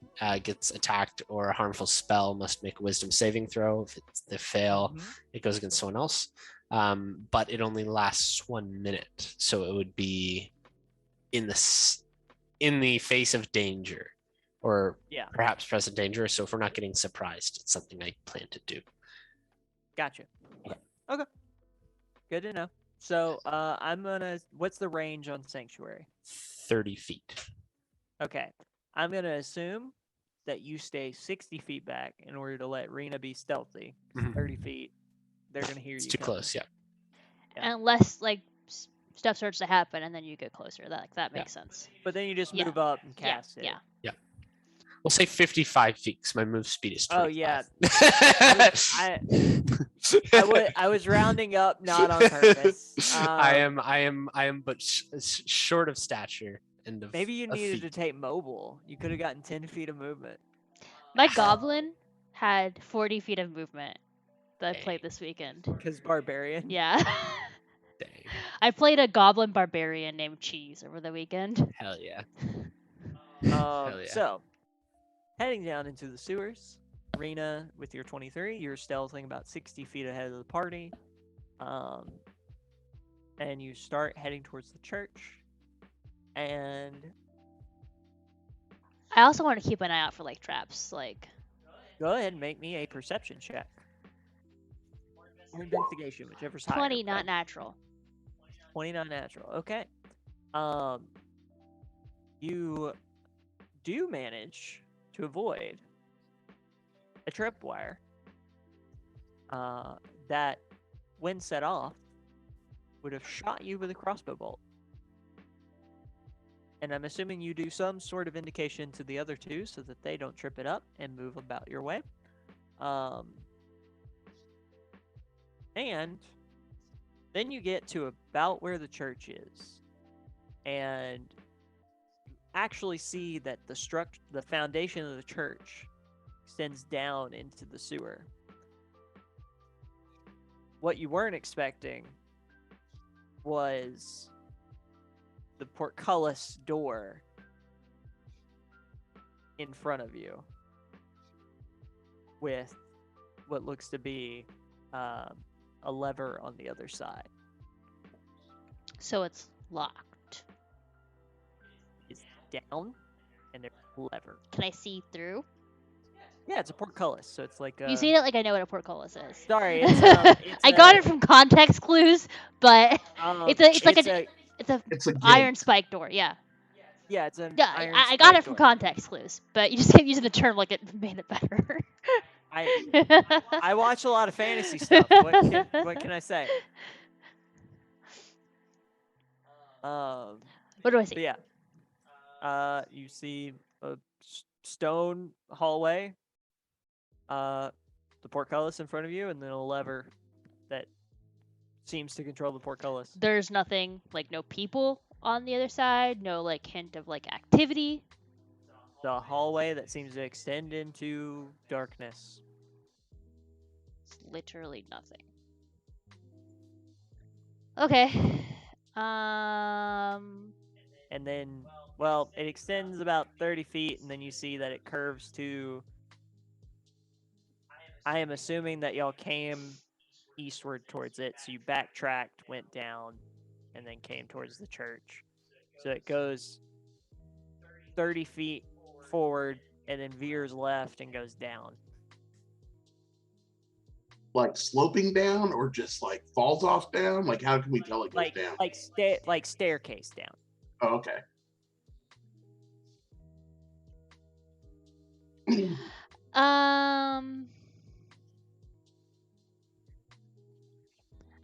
gets attacked or a harmful spell must make a wisdom saving throw. If they fail, it goes against someone else. But it only lasts 1 minute, so it would be in the face of danger, or perhaps present danger. So if we're not getting surprised, it's something I plan to do. Gotcha. Okay. Good to know. So I'm gonna. What's the range on Sanctuary? 30 feet. Okay. I'm gonna assume that you stay 60 feet back in order to let Rena be stealthy. 30 feet, they're gonna hear It's you. too close. Yeah. Unless like stuff starts to happen and then you get closer. That makes sense. But then you just move up and cast it. Yeah. We'll say 55 feet because my move speed is 25. Oh yeah. I was rounding up, not on purpose. I am but short of stature and of. Maybe you needed to take mobile. You could have gotten 10 feet of movement. My goblin had 40 feet of movement that I played this weekend. Because barbarian. Yeah. Dang. I played a goblin barbarian named Cheese over the weekend. Hell yeah. So, heading down into the sewers, Rena, with your 23, you're stealthing about 60 feet ahead of the party. And you start heading towards the church. And I also want to keep an eye out for like traps. Like, go ahead and make me a perception check. Or investigation, whichever's higher. 20, not natural. 20, not natural. Okay. You do manage to avoid a tripwire that, when set off, would have shot you with a crossbow bolt. And I'm assuming you do some sort of indication to the other two so that they don't trip it up and move about your way. And then you get to about where the church is. And you actually see that the foundation of the church extends down into the sewer. What you weren't expecting was the portcullis door in front of you with what looks to be a lever on the other side. So it's locked. It's down and there's a lever. Can I see through? Yeah, it's a portcullis, so it's like You say that like I know what a portcullis is. Sorry, it's I got it from context clues, but it's a iron spike door. Yeah. Yeah, it's an iron I got it from door. context clues, but you just kept using the term like it made it better. I watch a lot of fantasy stuff. What can I say? What do I see? But yeah. You see a stone hallway, the portcullis in front of you, and then a lever that seems to control the portcullis. There's nothing, like no people on the other side, no like hint of like activity. The hallway that seems to extend into darkness. It's literally nothing. Okay. And then, well, it extends about 30 feet, and then you see that it curves to... I am assuming that y'all came eastward towards it, so you backtracked, went down, and then came towards the church. So it goes 30 feet forward, and then veers left and goes down. Like sloping down, or just like falls off down? Like how can we tell it goes down? Like staircase down. Oh, okay.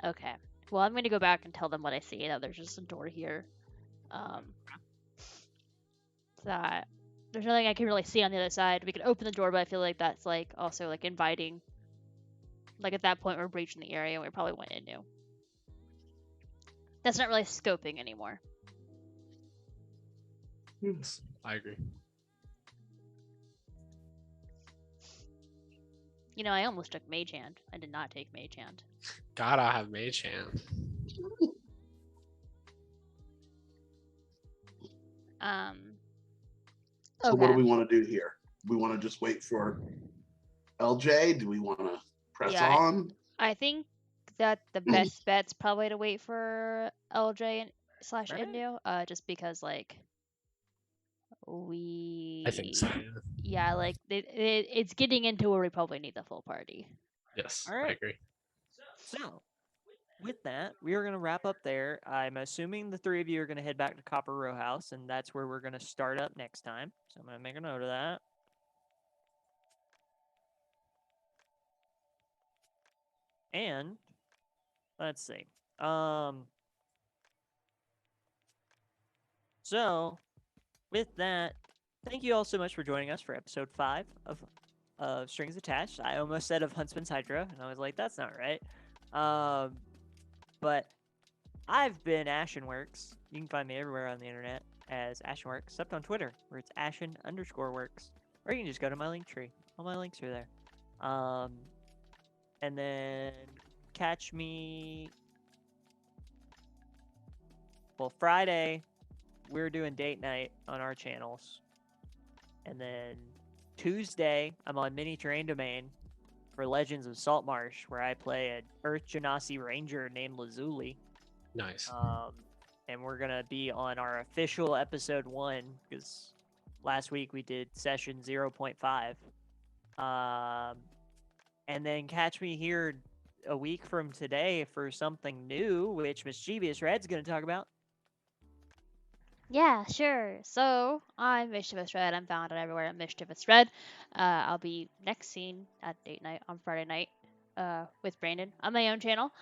Okay. Well, I'm going to go back and tell them what I see. That there's just a door here. That there's nothing I can really see on the other side. We can open the door, but I feel like that's like also like inviting. Like at that point, we're breaching the area, and we probably went in new. That's not really scoping anymore. I agree. You know, I almost took Mage Hand. I did not take Mage Hand. Gotta have Mage Hand. So what do Okay. we want to do here? We want to just wait for LJ? Do we want to press Yeah, on? I think that the best bet's probably to wait for LJ and / Right. Indu, just because like we I think so. yeah, like it's getting into where we probably need the full party. Yes, All I right. agree. So, with that, we are going to wrap up there. I'm assuming the three of you are going to head back to Copper Row House, and that's where we're going to start up next time. So I'm going to make a note of that. And let's see. So with that, thank you all so much for joining us for episode 5 of Strings Attached. I almost said of Huntsman's Hydra, and I was like, that's not right. But I've been Ashenworks. You can find me everywhere on the internet as Ashenworks, except on Twitter, where it's Ashen_works. Or you can just go to my link tree. All my links are there. And then catch me. Well, Friday, we're doing date night on our channels. And then Tuesday, I'm on Mini Terrain Domain for Legends of Saltmarsh, where I play an Earth Genasi Ranger named Lazuli. Nice. And we're going to be on our official episode 1, because last week we did session 0.5. And then catch me here a week from today for something new, which Mischievous Red's going to talk about. Yeah, sure. So I'm Mischievous Red. I'm found everywhere at Mischievous Red. I'll be next seen at date night on Friday night with Brandon on my own channel.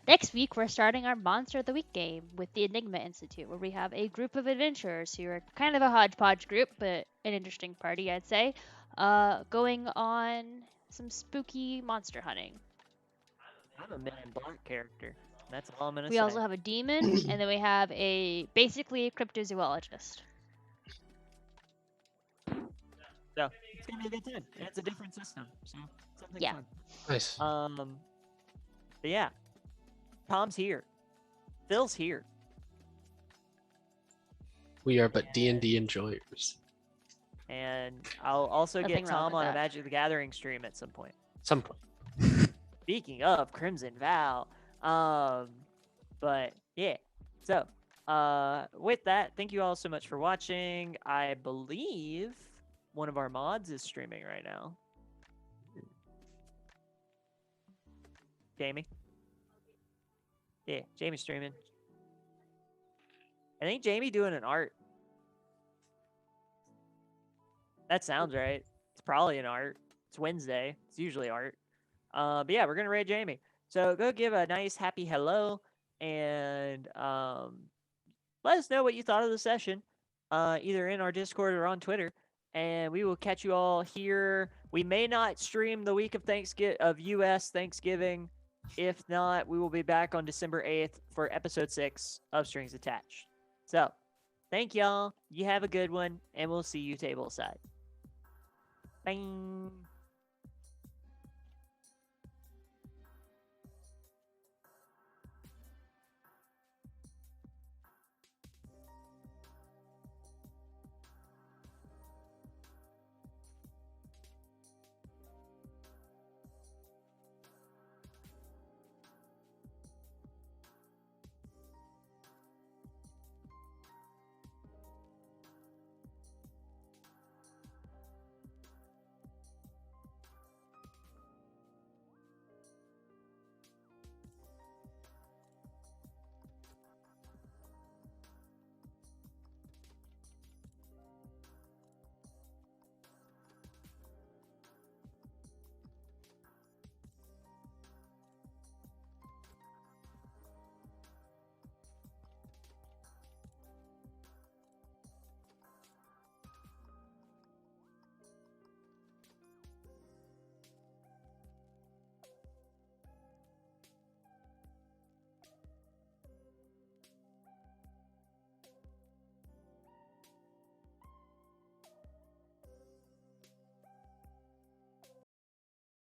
Next week, we're starting our Monster of the Week game with the Enigma Institute, where we have a group of adventurers who are kind of a hodgepodge group, but an interesting party, I'd say, going on some spooky monster hunting. I'm a Men in Black character. That's all I'm going to We say. also have a demon, and then we have basically a cryptozoologist. So it's gonna be a good time. And it's a different system, so something Yeah. fun. Nice. But yeah, Tom's here. Phil's here. We are but D&D enjoyers. And I'll also Nothing get wrong Tom with on a that. Magic the Gathering stream at some point. Some point. Speaking of Crimson Vow, but yeah. So, with that, thank you all so much for watching. I believe one of our mods is streaming right now. Jamie? Yeah, Jamie's streaming. I think Jamie doing an art. That sounds right. It's probably an art. It's Wednesday. It's usually art. But yeah, we're gonna raid Jamie. So go give a nice happy hello and let us know what you thought of the session, either in our Discord or on Twitter. And we will catch you all here. We may not stream the week of Thanksgiving of U.S. Thanksgiving. If not, we will be back on December 8th for episode 6 of Strings Attached. So, thank y'all. You have a good one, and we'll see you tableside. Bye.